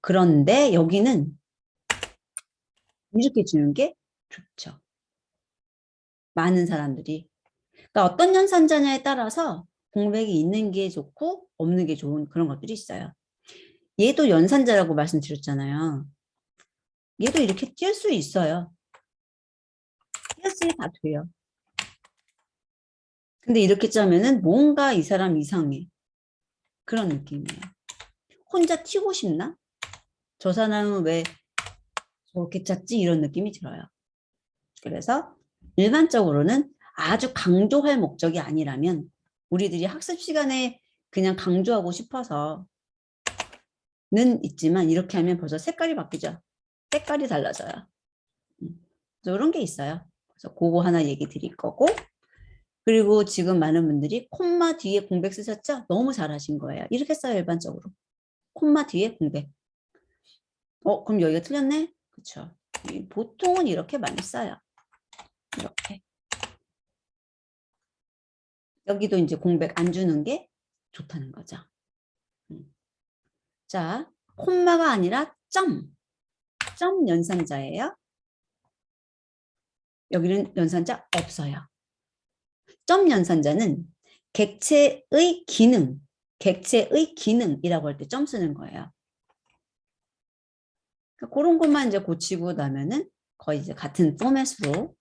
그런데 여기는 이렇게 주는 게 좋죠. 많은 사람들이. 그러니까 어떤 연산자냐에 따라서 공백이 있는 게 좋고 없는 게 좋은 그런 것들이 있어요. 얘도 연산자라고 말씀드렸잖아요. 얘도 이렇게 띄울 수 있어요. 띄었으니 다 돼요. 근데 이렇게 짜면은 뭔가 이 사람 이상해. 그런 느낌이에요. 혼자 튀고 싶나? 저 사람은 왜 저렇게 짰지? 이런 느낌이 들어요. 그래서 일반적으로는 아주 강조할 목적이 아니라면 우리들이 학습 시간에 그냥 강조하고 싶어서는 있지만 이렇게 하면 벌써 색깔이 바뀌죠. 색깔이 달라져요. 이런 게 있어요. 그래서 그거 하나 얘기 드릴 거고 그리고 지금 많은 분들이 콤마 뒤에 공백 쓰셨죠? 너무 잘하신 거예요. 이렇게 써요 일반적으로. 콤마 뒤에 공백. 그럼 여기가 틀렸네? 그렇죠. 보통은 이렇게 많이 써요. 이렇게. 여기도 이제 공백 안 주는 게 좋다는 거죠. 자, 콤마가 아니라 점. 점 연산자예요. 여기는 연산자 없어요. 점 연산자는 객체의 기능, 객체의 기능이라고 할 때 점 쓰는 거예요. 그러니까 그런 것만 이제 고치고 나면은 거의 이제 같은 포맷으로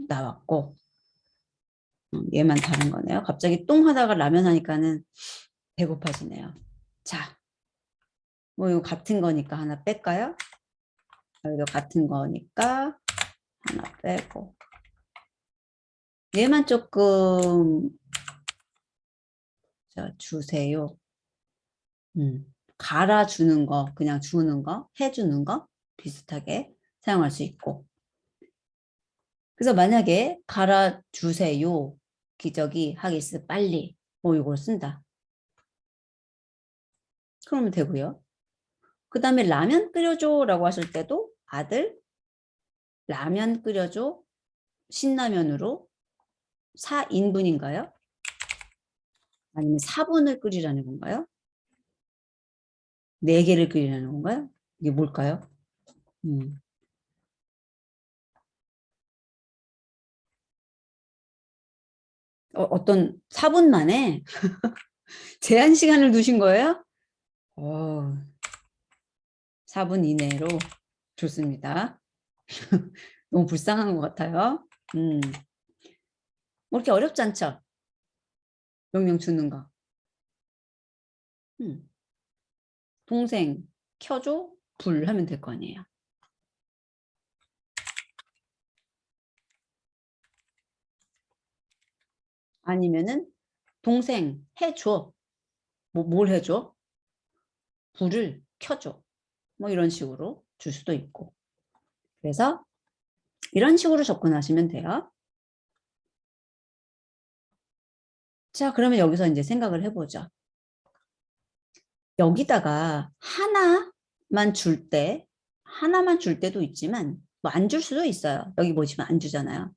나왔고, 얘만 다른 거네요. 갑자기 똥 하다가 라면 하니까는 배고파지네요. 자, 뭐 이거 같은 거니까 하나 뺄까요? 여기도 같은 거니까 하나 빼고. 얘만 조금 자, 주세요. 갈아주는 거, 그냥 주는 거, 해주는 거 비슷하게 사용할 수 있고. 그래서 만약에 갈아주세요. 기저귀, 하기스, 빨리. 뭐 이걸 쓴다. 그러면 되고요. 그 다음에 라면 끓여줘 라고 하실 때도 아들 라면 끓여줘 신라면으로 4인분인가요? 아니면 4분을 끓이라는 건가요? 4개를 끓이라는 건가요? 이게 뭘까요? 어떤 4분 만에 제한 시간을 두신 거예요? 4분 이내로 좋습니다. 너무 불쌍한 것 같아요. 뭐 이렇게 어렵지 않죠? 명령 주는 거. 동생 켜줘 불 하면 될 거 아니에요. 아니면은 동생 해줘. 뭐 뭘 해줘? 불을 켜줘. 뭐 이런 식으로 줄 수도 있고. 그래서 이런 식으로 접근하시면 돼요. 자, 그러면 여기서 이제 생각을 해보죠. 여기다가 하나만 줄 때, 하나만 줄 때도 있지만 뭐 안 줄 수도 있어요. 여기 보시면 안 주잖아요.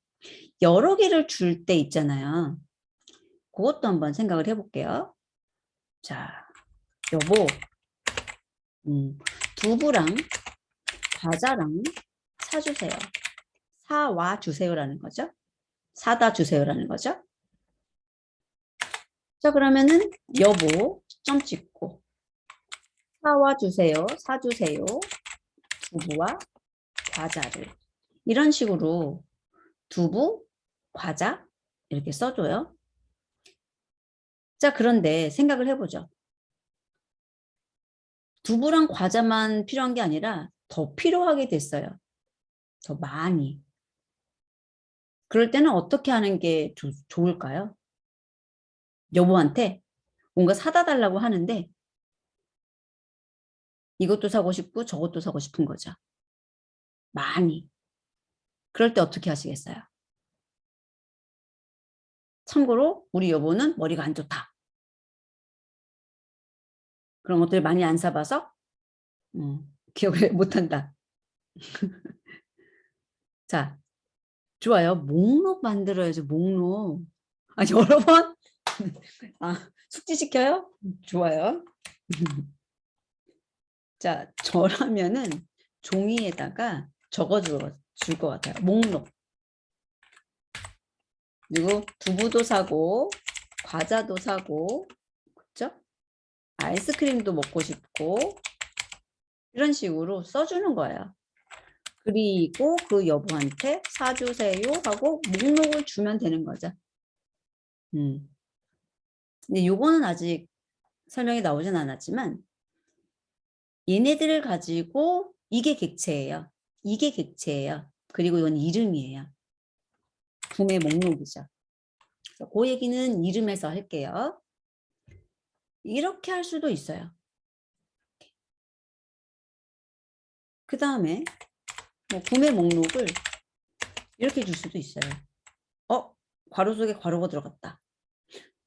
여러 개를 줄 때 있잖아요. 그것도 한번 생각을 해볼게요. 자, 여보, 두부랑 과자랑 사주세요. 사와 주세요라는 거죠. 사다 주세요라는 거죠. 자, 그러면은 여보 점 찍고 사와 주세요, 사주세요, 두부와 과자를 이런 식으로 두부, 과자 이렇게 써줘요. 자, 그런데 생각을 해보죠. 두부랑 과자만 필요한 게 아니라 더 필요하게 됐어요. 더 많이. 그럴 때는 어떻게 하는 게 좋을까요? 여보한테 뭔가 사다 달라고 하는데 이것도 사고 싶고 저것도 사고 싶은 거죠. 많이. 그럴 때 어떻게 하시겠어요? 참고로 우리 여보는 머리가 안 좋다. 그런 것들 많이 안 사봐서 기억을 못한다. 자, 좋아요. 목록 만들어야죠. 목록. 아, 여러 번? 아, 숙지시켜요? 좋아요. 자, 저라면은 종이에다가 적어줄 것 같아요. 목록. 그리고 두부도 사고, 과자도 사고, 그쵸? 아이스크림도 먹고 싶고, 이런 식으로 써주는 거예요. 그리고 그 여보한테 사주세요 하고 목록을 주면 되는 거죠. 근데 요거는 아직 설명이 나오진 않았지만 얘네들을 가지고 이게 객체예요. 이게 객체예요. 그리고 이건 이름이에요. 구매 목록이죠. 그 얘기는 이름에서 할게요. 이렇게 할 수도 있어요. 그 다음에 뭐 구매 목록을 이렇게 줄 수도 있어요. 괄호 속에 괄호가 들어갔다.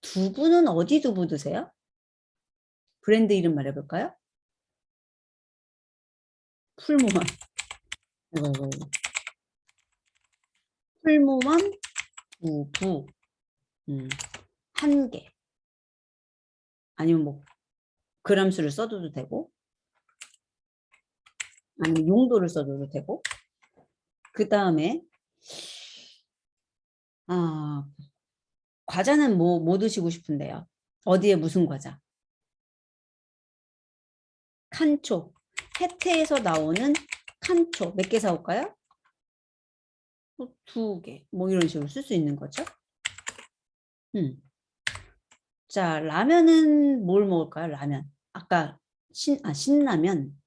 두부는 어디 두부 드세요? 브랜드 이름 말해볼까요? 풀무원. 풀무원 두부. 한 개. 아니면 뭐 그람수를 써도 되고 아니면 용도를 써도 되고 그 다음에 과자는 뭐 드시고 싶은데요? 어디에 무슨 과자? 칸초. 해태에서 나오는 칸초 몇 개 사올까요? 2개. 뭐 이런 식으로 쓸 수 있는 거죠. 자, 라면은 뭘 먹을까요? 라면. 아까 신라면.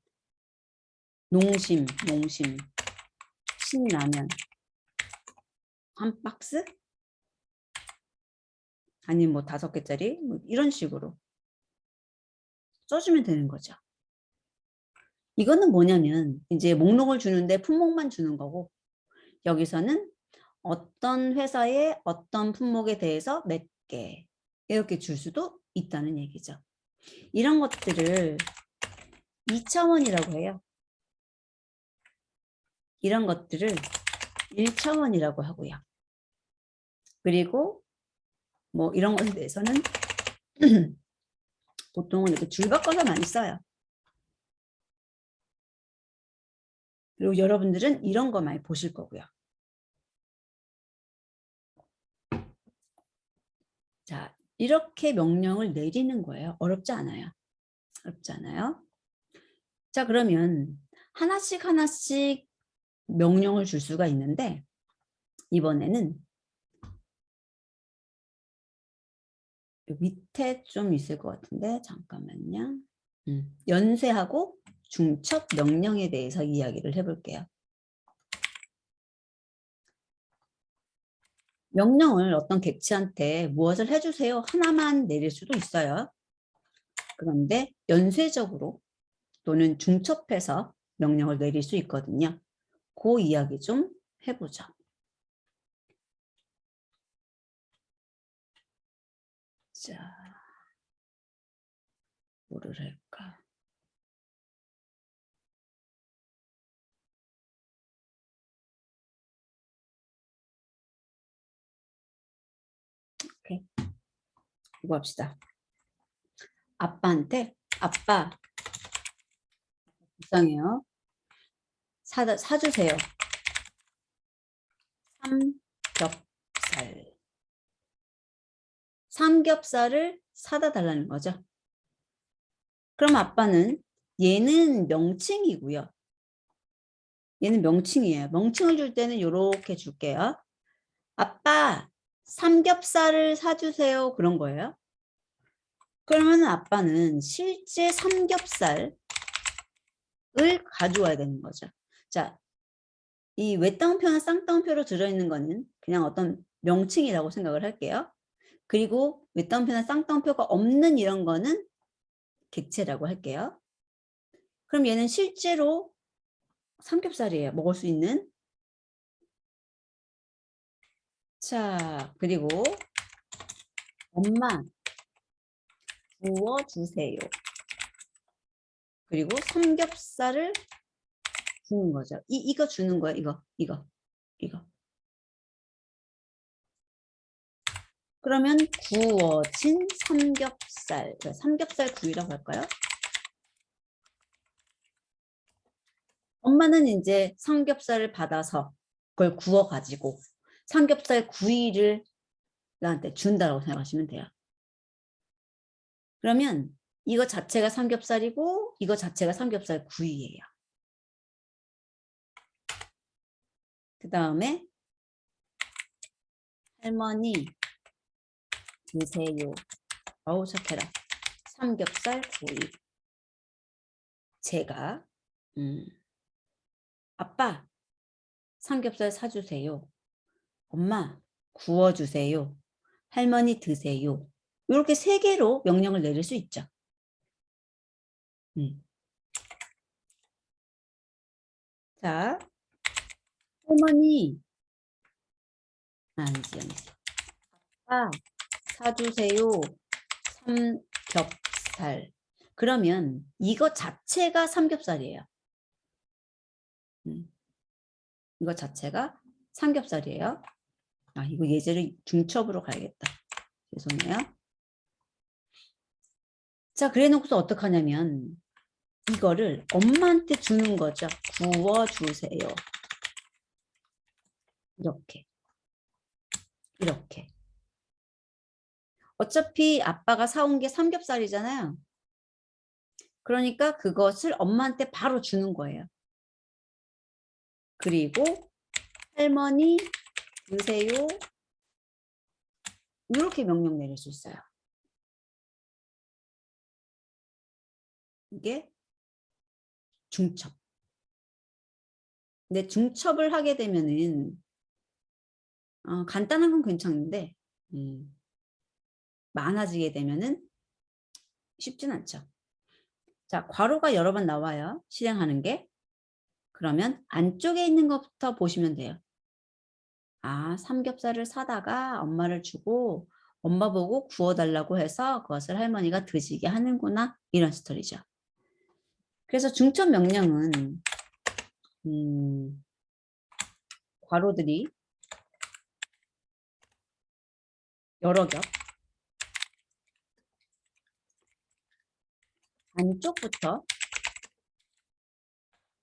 농심. 신라면. 한 박스? 아니면 뭐 5개짜리? 뭐 이런 식으로 써주면 되는 거죠. 이거는 뭐냐면 이제 목록을 주는데 품목만 주는 거고 여기서는 어떤 회사의 어떤 품목에 대해서 몇 개 이렇게 줄 수도 있다는 얘기죠. 이런 것들을 2차원이라고 해요. 이런 것들을 1차원이라고 하고요. 그리고 뭐 이런 것에 대해서는 보통은 이렇게 줄 바꿔서 많이 써요. 그리고 여러분들은 이런 거 많이 보실 거고요. 자, 이렇게 명령을 내리는 거예요. 어렵지 않아요. 어렵지 않아요? 자, 그러면 하나씩 하나씩 명령을 줄 수가 있는데 이번에는 밑에 좀 있을 것 같은데 잠깐만요. 연쇄하고 중첩 명령에 대해서 이야기를 해볼게요. 명령을 어떤 객체한테 무엇을 해주세요 하나만 내릴 수도 있어요. 그런데 연쇄적으로 또는 중첩해서 명령을 내릴 수 있거든요. 그 이야기 좀 해보죠. 자, 뭐를 할까? 오케이. 이거 합시다. 아빠한테 아빠 불쌍해요. 사주세요. 삼겹살. 삼겹살을 사다 달라는 거죠. 그럼 아빠는 얘는 명칭이고요. 얘는 명칭이에요. 명칭을 줄 때는 이렇게 줄게요. 아빠 삼겹살을 사주세요. 그런 거예요. 그러면 아빠는 실제 삼겹살을 가져와야 되는 거죠. 자, 이 외따옴표나 쌍따옴표로 들어있는 거는 그냥 어떤 명칭이라고 생각을 할게요. 그리고 외따옴표나 쌍따옴표가 없는 이런 거는 객체라고 할게요. 그럼 얘는 실제로 삼겹살이에요. 먹을 수 있는. 자, 그리고 엄마 구워주세요. 그리고 삼겹살을 주는 거죠. 이거 주는 거예요. 이거. 그러면 구워진 삼겹살. 삼겹살 구이라고 할까요? 엄마는 이제 삼겹살을 받아서 그걸 구워가지고 삼겹살 구이를 나한테 준다고 생각하시면 돼요. 그러면 이거 자체가 삼겹살이고 이거 자체가 삼겹살 구이예요. 그 다음에 할머니 드세요. 어우 착해라. 삼겹살 구이. 제가 아빠 삼겹살 사주세요. 엄마 구워주세요. 할머니 드세요. 이렇게 세 개로 명령을 내릴 수 있죠. 자, 할머니 아니지. 아빠 사주세요. 삼겹살. 그러면 이거 자체가 삼겹살이에요. 이거 자체가 삼겹살이에요. 아, 이거 예제를 중첩으로 가야겠다. 죄송해요. 자, 그래 놓고서 어떡하냐면 이거를 엄마한테 주는 거죠. 구워주세요. 이렇게. 어차피 아빠가 사온 게 삼겹살이잖아요. 그러니까 그것을 엄마한테 바로 주는 거예요. 그리고 할머니 드세요. 이렇게 명령 내릴 수 있어요. 이게 중첩. 근데 중첩을 하게 되면은 간단한 건 괜찮은데 많아지게 되면은 쉽진 않죠. 자, 괄호가 여러 번 나와요. 실행하는 게. 그러면 안쪽에 있는 것부터 보시면 돼요. 아, 삼겹살을 사다가 엄마를 주고 엄마 보고 구워달라고 해서 그것을 할머니가 드시게 하는구나. 이런 스토리죠. 그래서 중첩 명령은 괄호들이 여러 겹 안쪽부터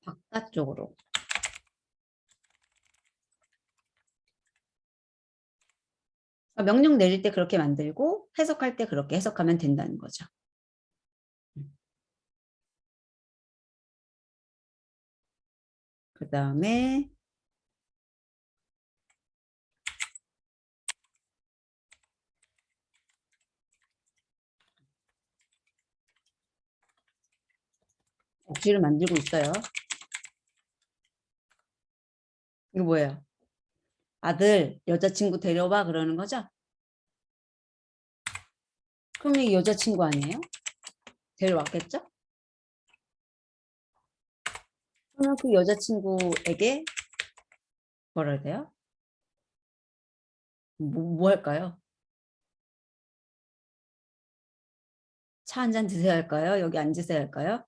바깥쪽으로 명령 내릴 때 그렇게 만들고 해석할 때 그렇게 해석하면 된다는 거죠. 그 다음에 억지를 만들고 있어요. 이거 뭐예요? 아들, 여자친구 데려와 그러는 거죠? 그럼 이게 여자친구 아니에요? 데려왔겠죠? 그러면 그 여자친구에게 뭐라 해야 돼요? 뭐 할까요? 차 한 잔 드세요 할까요? 여기 앉으세요 할까요?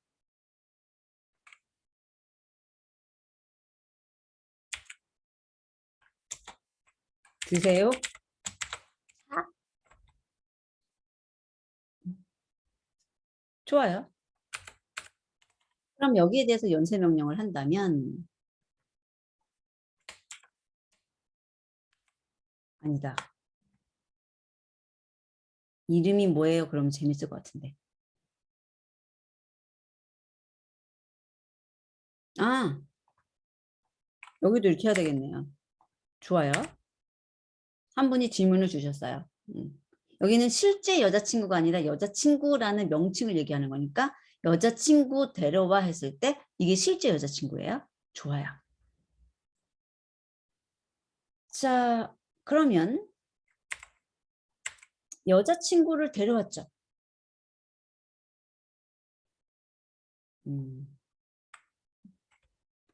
드세요? 차? 좋아요. 그럼 여기에 대해서 연쇄 명령을 한다면 아니다. 이름이 뭐예요? 그러면 재밌을 것 같은데. 아, 여기도 이렇게 해야 되겠네요. 좋아요. 한 분이 질문을 주셨어요. 여기는 실제 여자친구가 아니라 여자친구라는 명칭을 얘기하는 거니까 여자친구 데려와 했을 때 이게 실제 여자친구예요. 좋아요. 자, 그러면 여자친구를 데려왔죠.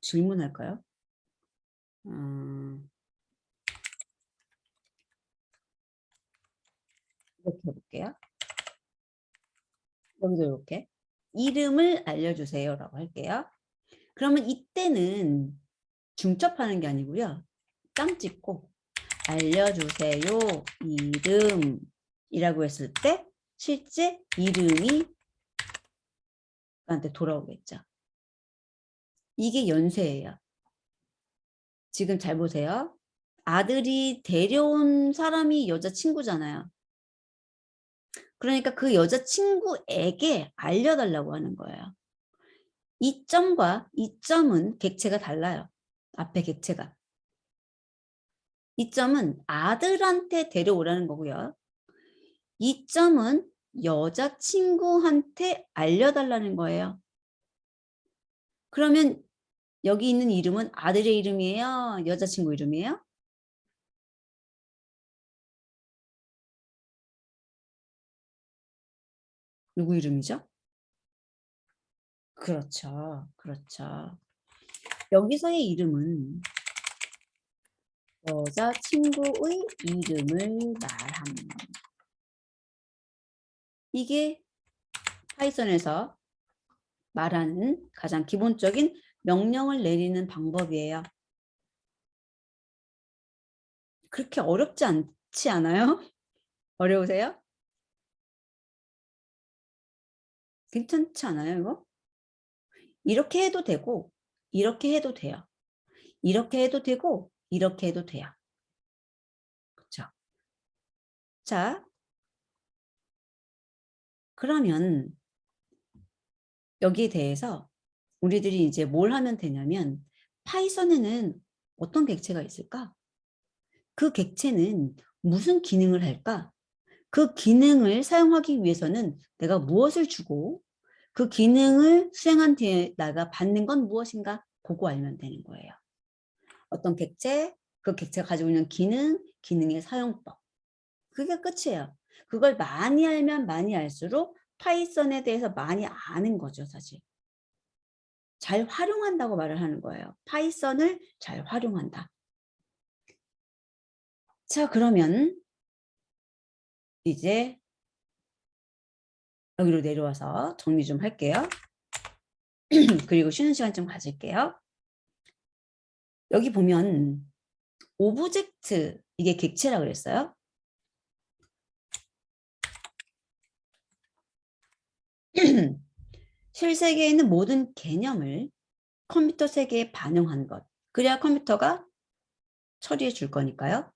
질문할까요? 이렇게 해볼게요. 여기도 이렇게 이름을 알려주세요라고 할게요. 그러면 이때는 중첩하는 게 아니고요. 짱 찍고 알려주세요 이름이라고 했을 때 실제 이름이 나한테 돌아오겠죠. 이게 연쇄예요. 지금 잘 보세요. 아들이 데려온 사람이 여자친구잖아요. 그러니까 그 여자친구에게 알려달라고 하는 거예요. 이 점과 이 점은 객체가 달라요. 앞에 객체가. 이 점은 아들한테 데려오라는 거고요. 이 점은 여자친구한테 알려달라는 거예요. 그러면 여기 있는 이름은 아들의 이름이에요? 여자친구 이름이에요? 누구 이름이죠? 그렇죠. 그렇죠. 여기서의 이름은 여자친구의 이름을 말함. 이게 파이썬에서 말하는 가장 기본적인 명령을 내리는 방법이에요. 그렇게 어렵지 않지 않아요? 어려우세요? 괜찮지 않아요, 이거? 이렇게 해도 되고, 이렇게 해도 돼요. 이렇게 해도 되고, 이렇게 해도 돼요. 그렇죠? 자, 그러면 여기에 대해서 우리들이 이제 뭘 하면 되냐면 파이썬에는 어떤 객체가 있을까? 그 객체는 무슨 기능을 할까? 그 기능을 사용하기 위해서는 내가 무엇을 주고 그 기능을 수행한 뒤에 내가 받는 건 무엇인가? 그거 알면 되는 거예요. 어떤 객체, 그 객체가 가지고 있는 기능, 기능의 사용법. 그게 끝이에요. 그걸 많이 알면 많이 알수록 파이썬에 대해서 많이 아는 거죠, 사실. 잘 활용한다고 말을 하는 거예요. 파이썬을 잘 활용한다. 자, 그러면 이제 여기로 내려와서 정리 좀 할게요. 그리고 쉬는 시간 좀 가질게요. 여기 보면 오브젝트, 이게 객체라고 그랬어요. 실세계에 있는 모든 개념을 컴퓨터 세계에 반영한 것. 그래야 컴퓨터가 처리해 줄 거니까요.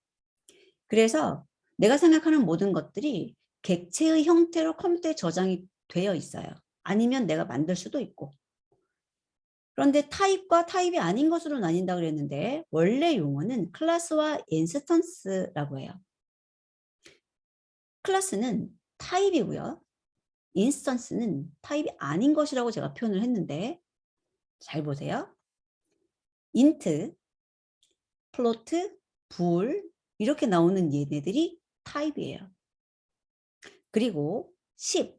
그래서 내가 생각하는 모든 것들이 객체의 형태로 컴퓨터에 저장이 되어 있어요. 아니면 내가 만들 수도 있고. 그런데 타입과 타입이 아닌 것으로 나뉜다 그랬는데 원래 용어는 클래스와 인스턴스라고 해요. 클래스는 타입이고요. 인스턴스는 타입이 아닌 것이라고 제가 표현을 했는데 잘 보세요. 인트, 플로트, 불 이렇게 나오는 얘네들이 타입이에요. 그리고 10,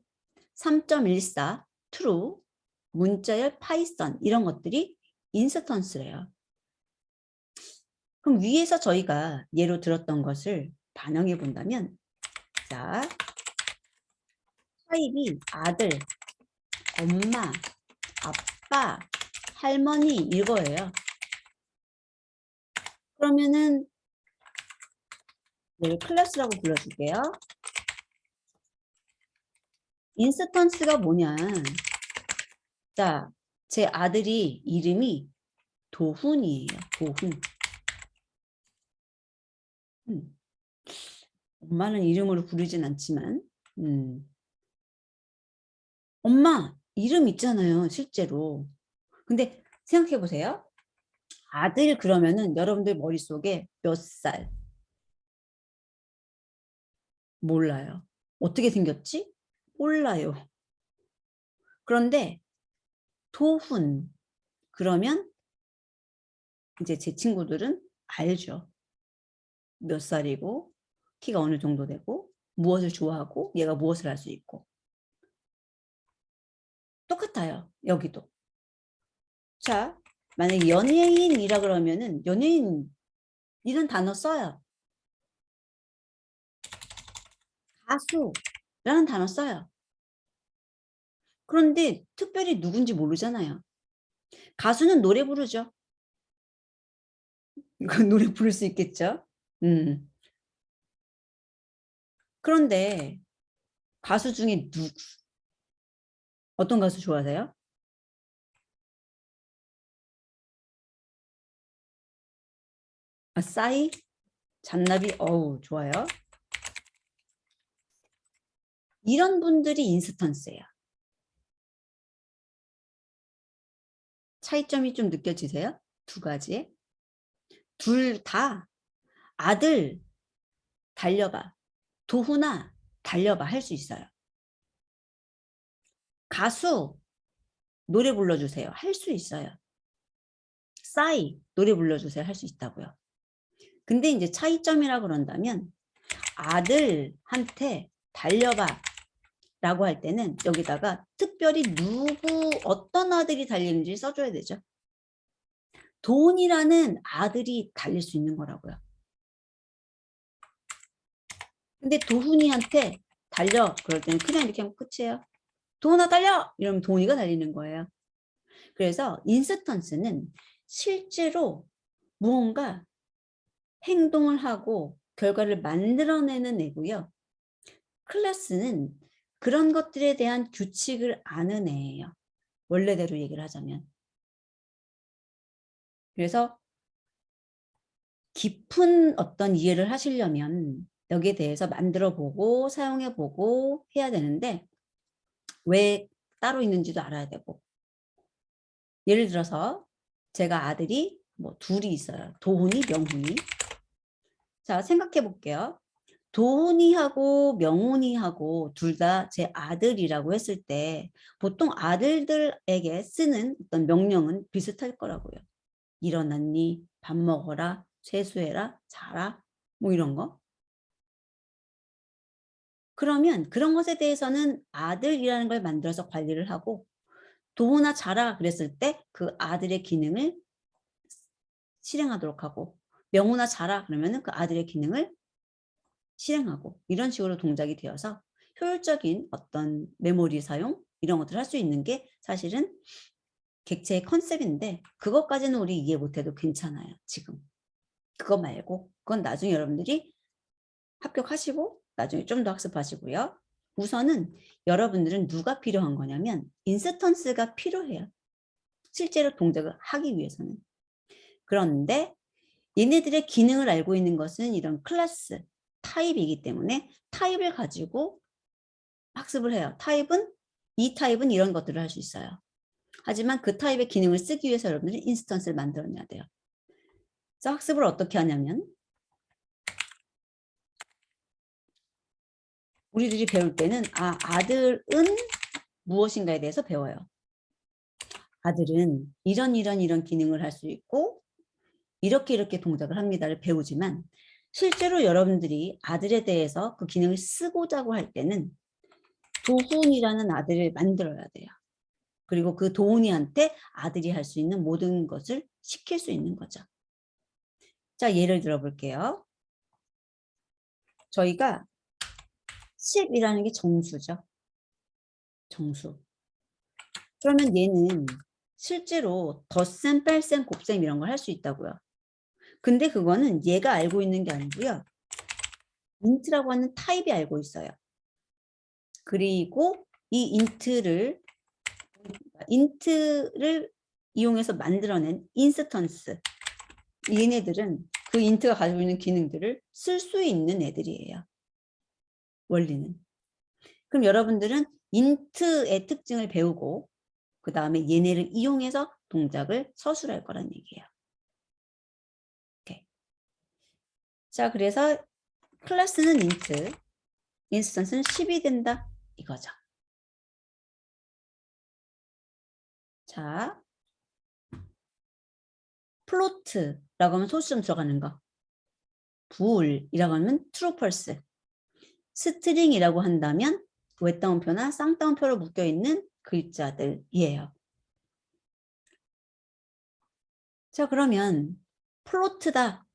3.14, true, 문자열 파이썬 이런 것들이 인스턴스래요. 그럼 위에서 저희가 예로 들었던 것을 반영해 본다면 자, 타입이 아들, 엄마, 아빠, 할머니 이거예요. 그러면은 클래스라고 불러줄게요. 인스턴스가 뭐냐. 자, 제 아들이 이름이 도훈이에요. 도훈. 엄마는 이름으로 부르진 않지만 엄마 이름 있잖아요. 실제로. 근데 생각해 보세요. 아들 그러면은 여러분들 머릿속에 몇 살? 몰라요. 어떻게 생겼지? 몰라요. 그런데 도훈 그러면 이제 제 친구들은 알죠. 몇 살이고 키가 어느 정도 되고 무엇을 좋아하고 얘가 무엇을 할 수 있고 똑같아요. 여기도. 자, 만약에 연예인이라 그러면은 연예인 이런 단어 써요. 가수라는 단어 써요. 그런데 특별히 누군지 모르잖아요. 가수는 노래 부르죠. 노래 부를 수 있겠죠. 그런데 가수 중에 누구? 어떤 가수 좋아하세요? 아, 싸이? 잔나비? 어우, 좋아요. 이런 분들이 인스턴스예요. 차이점이 좀 느껴지세요? 두 가지에. 둘 다 아들 달려봐. 도훈아 달려봐 할 수 있어요. 가수 노래 불러주세요. 할 수 있어요. 싸이 노래 불러주세요. 할 수 있다고요. 근데 이제 차이점이라 그런다면 아들한테 달려봐 라고 할 때는 여기다가 특별히 누구 어떤 아들이 달리는지 써줘야 되죠. 돈이라는 아들이 달릴 수 있는 거라고요. 근데 도훈이한테 달려 그럴 때는 그냥 이렇게 하면 끝이에요. 도훈아 달려 이러면 도훈이가 달리는 거예요. 그래서 인스턴스는 실제로 무언가 행동을 하고 결과를 만들어내는 애고요. 클래스는 그런 것들에 대한 규칙을 아는 애예요. 원래대로 얘기를 하자면. 그래서 깊은 어떤 이해를 하시려면 여기에 대해서 만들어 보고 사용해 보고 해야 되는데 왜 따로 있는지도 알아야 되고 예를 들어서 제가 아들이 뭐 둘이 있어요. 도훈이, 명훈이. 자, 생각해 볼게요. 도훈이하고 명훈이하고 둘 다 제 아들이라고 했을 때 보통 아들들에게 쓰는 어떤 명령은 비슷할 거라고요. 일어났니? 밥 먹어라? 세수해라? 자라? 뭐 이런 거. 그러면 그런 것에 대해서는 아들이라는 걸 만들어서 관리를 하고 도훈아 자라 그랬을 때 그 아들의 기능을 실행하도록 하고 명훈아 자라 그러면은 그 아들의 기능을 실행하고 이런 식으로 동작이 되어서 효율적인 어떤 메모리 사용 이런 것들을 할 수 있는 게 사실은 객체의 컨셉인데 그것까지는 우리 이해 못해도 괜찮아요. 지금. 그거 말고 그건 나중에 여러분들이 합격하시고 나중에 좀 더 학습하시고요. 우선은 여러분들은 누가 필요한 거냐면 인스턴스가 필요해요. 실제로 동작을 하기 위해서는. 그런데 얘네들의 기능을 알고 있는 것은 이런 클래스, 타입이기 때문에 타입을 가지고 학습을 해요. 이 타입은 이런 것들을 할 수 있어요. 하지만 그 타입의 기능을 쓰기 위해서 여러분들이 인스턴스를 만들어내야 돼요. 그래서 학습을 어떻게 하냐면 우리들이 배울 때는 아들은 무엇인가에 대해서 배워요. 아들은 이런 기능을 할 수 있고 이렇게 동작을 합니다를 배우지만 실제로 여러분들이 아들에 대해서 그 기능을 쓰고자 할 때는 도훈이라는 아들을 만들어야 돼요. 그리고 그 도훈이한테 아들이 할 수 있는 모든 것을 시킬 수 있는 거죠. 자, 예를 들어 볼게요. 저희가 10이라는 게 정수죠. 정수. 그러면 얘는 실제로 덧셈, 뺄셈, 곱셈 이런 걸 할 수 있다고요. 근데 그거는 얘가 알고 있는 게 아니고요. 인트라고 하는 타입이 알고 있어요. 그리고 이 인트를 이용해서 만들어낸 인스턴스. 얘네들은 그 인트가 가지고 있는 기능들을 쓸 수 있는 애들이에요. 원리는. 그럼 여러분들은 인트의 특징을 배우고 그 다음에 얘네를 이용해서 동작을 서술할 거란 얘기예요. 오케이. 자, 그래서 클래스는 인트, 인스턴스는 10이 된다 이거죠. 자, 플로트라고 하면 소수점 들어가는 거. 불이라고 하면 true, false. 스트링이라고 한다면 외따옴표나 쌍따옴표로 묶여있는 글자들이에요. 자, 그러면 플로트다.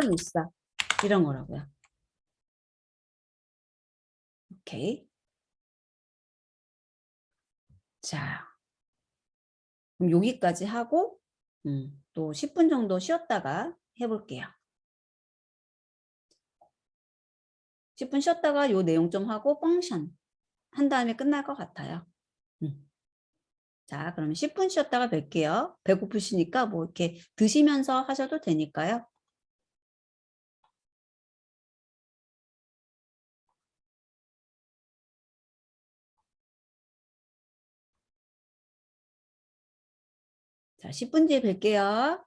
좀 있어. 이런 거라고요. 오케이. 자, 그럼 여기까지 하고 또 10분 정도 쉬었다가 해볼게요. 10분 쉬었다가 요 내용 좀 하고 펑션 한 다음에 끝날 것 같아요. 자, 그러면 10분 쉬었다가 뵐게요. 배고프시니까 뭐 이렇게 드시면서 하셔도 되니까요. 자, 10분 뒤에 뵐게요.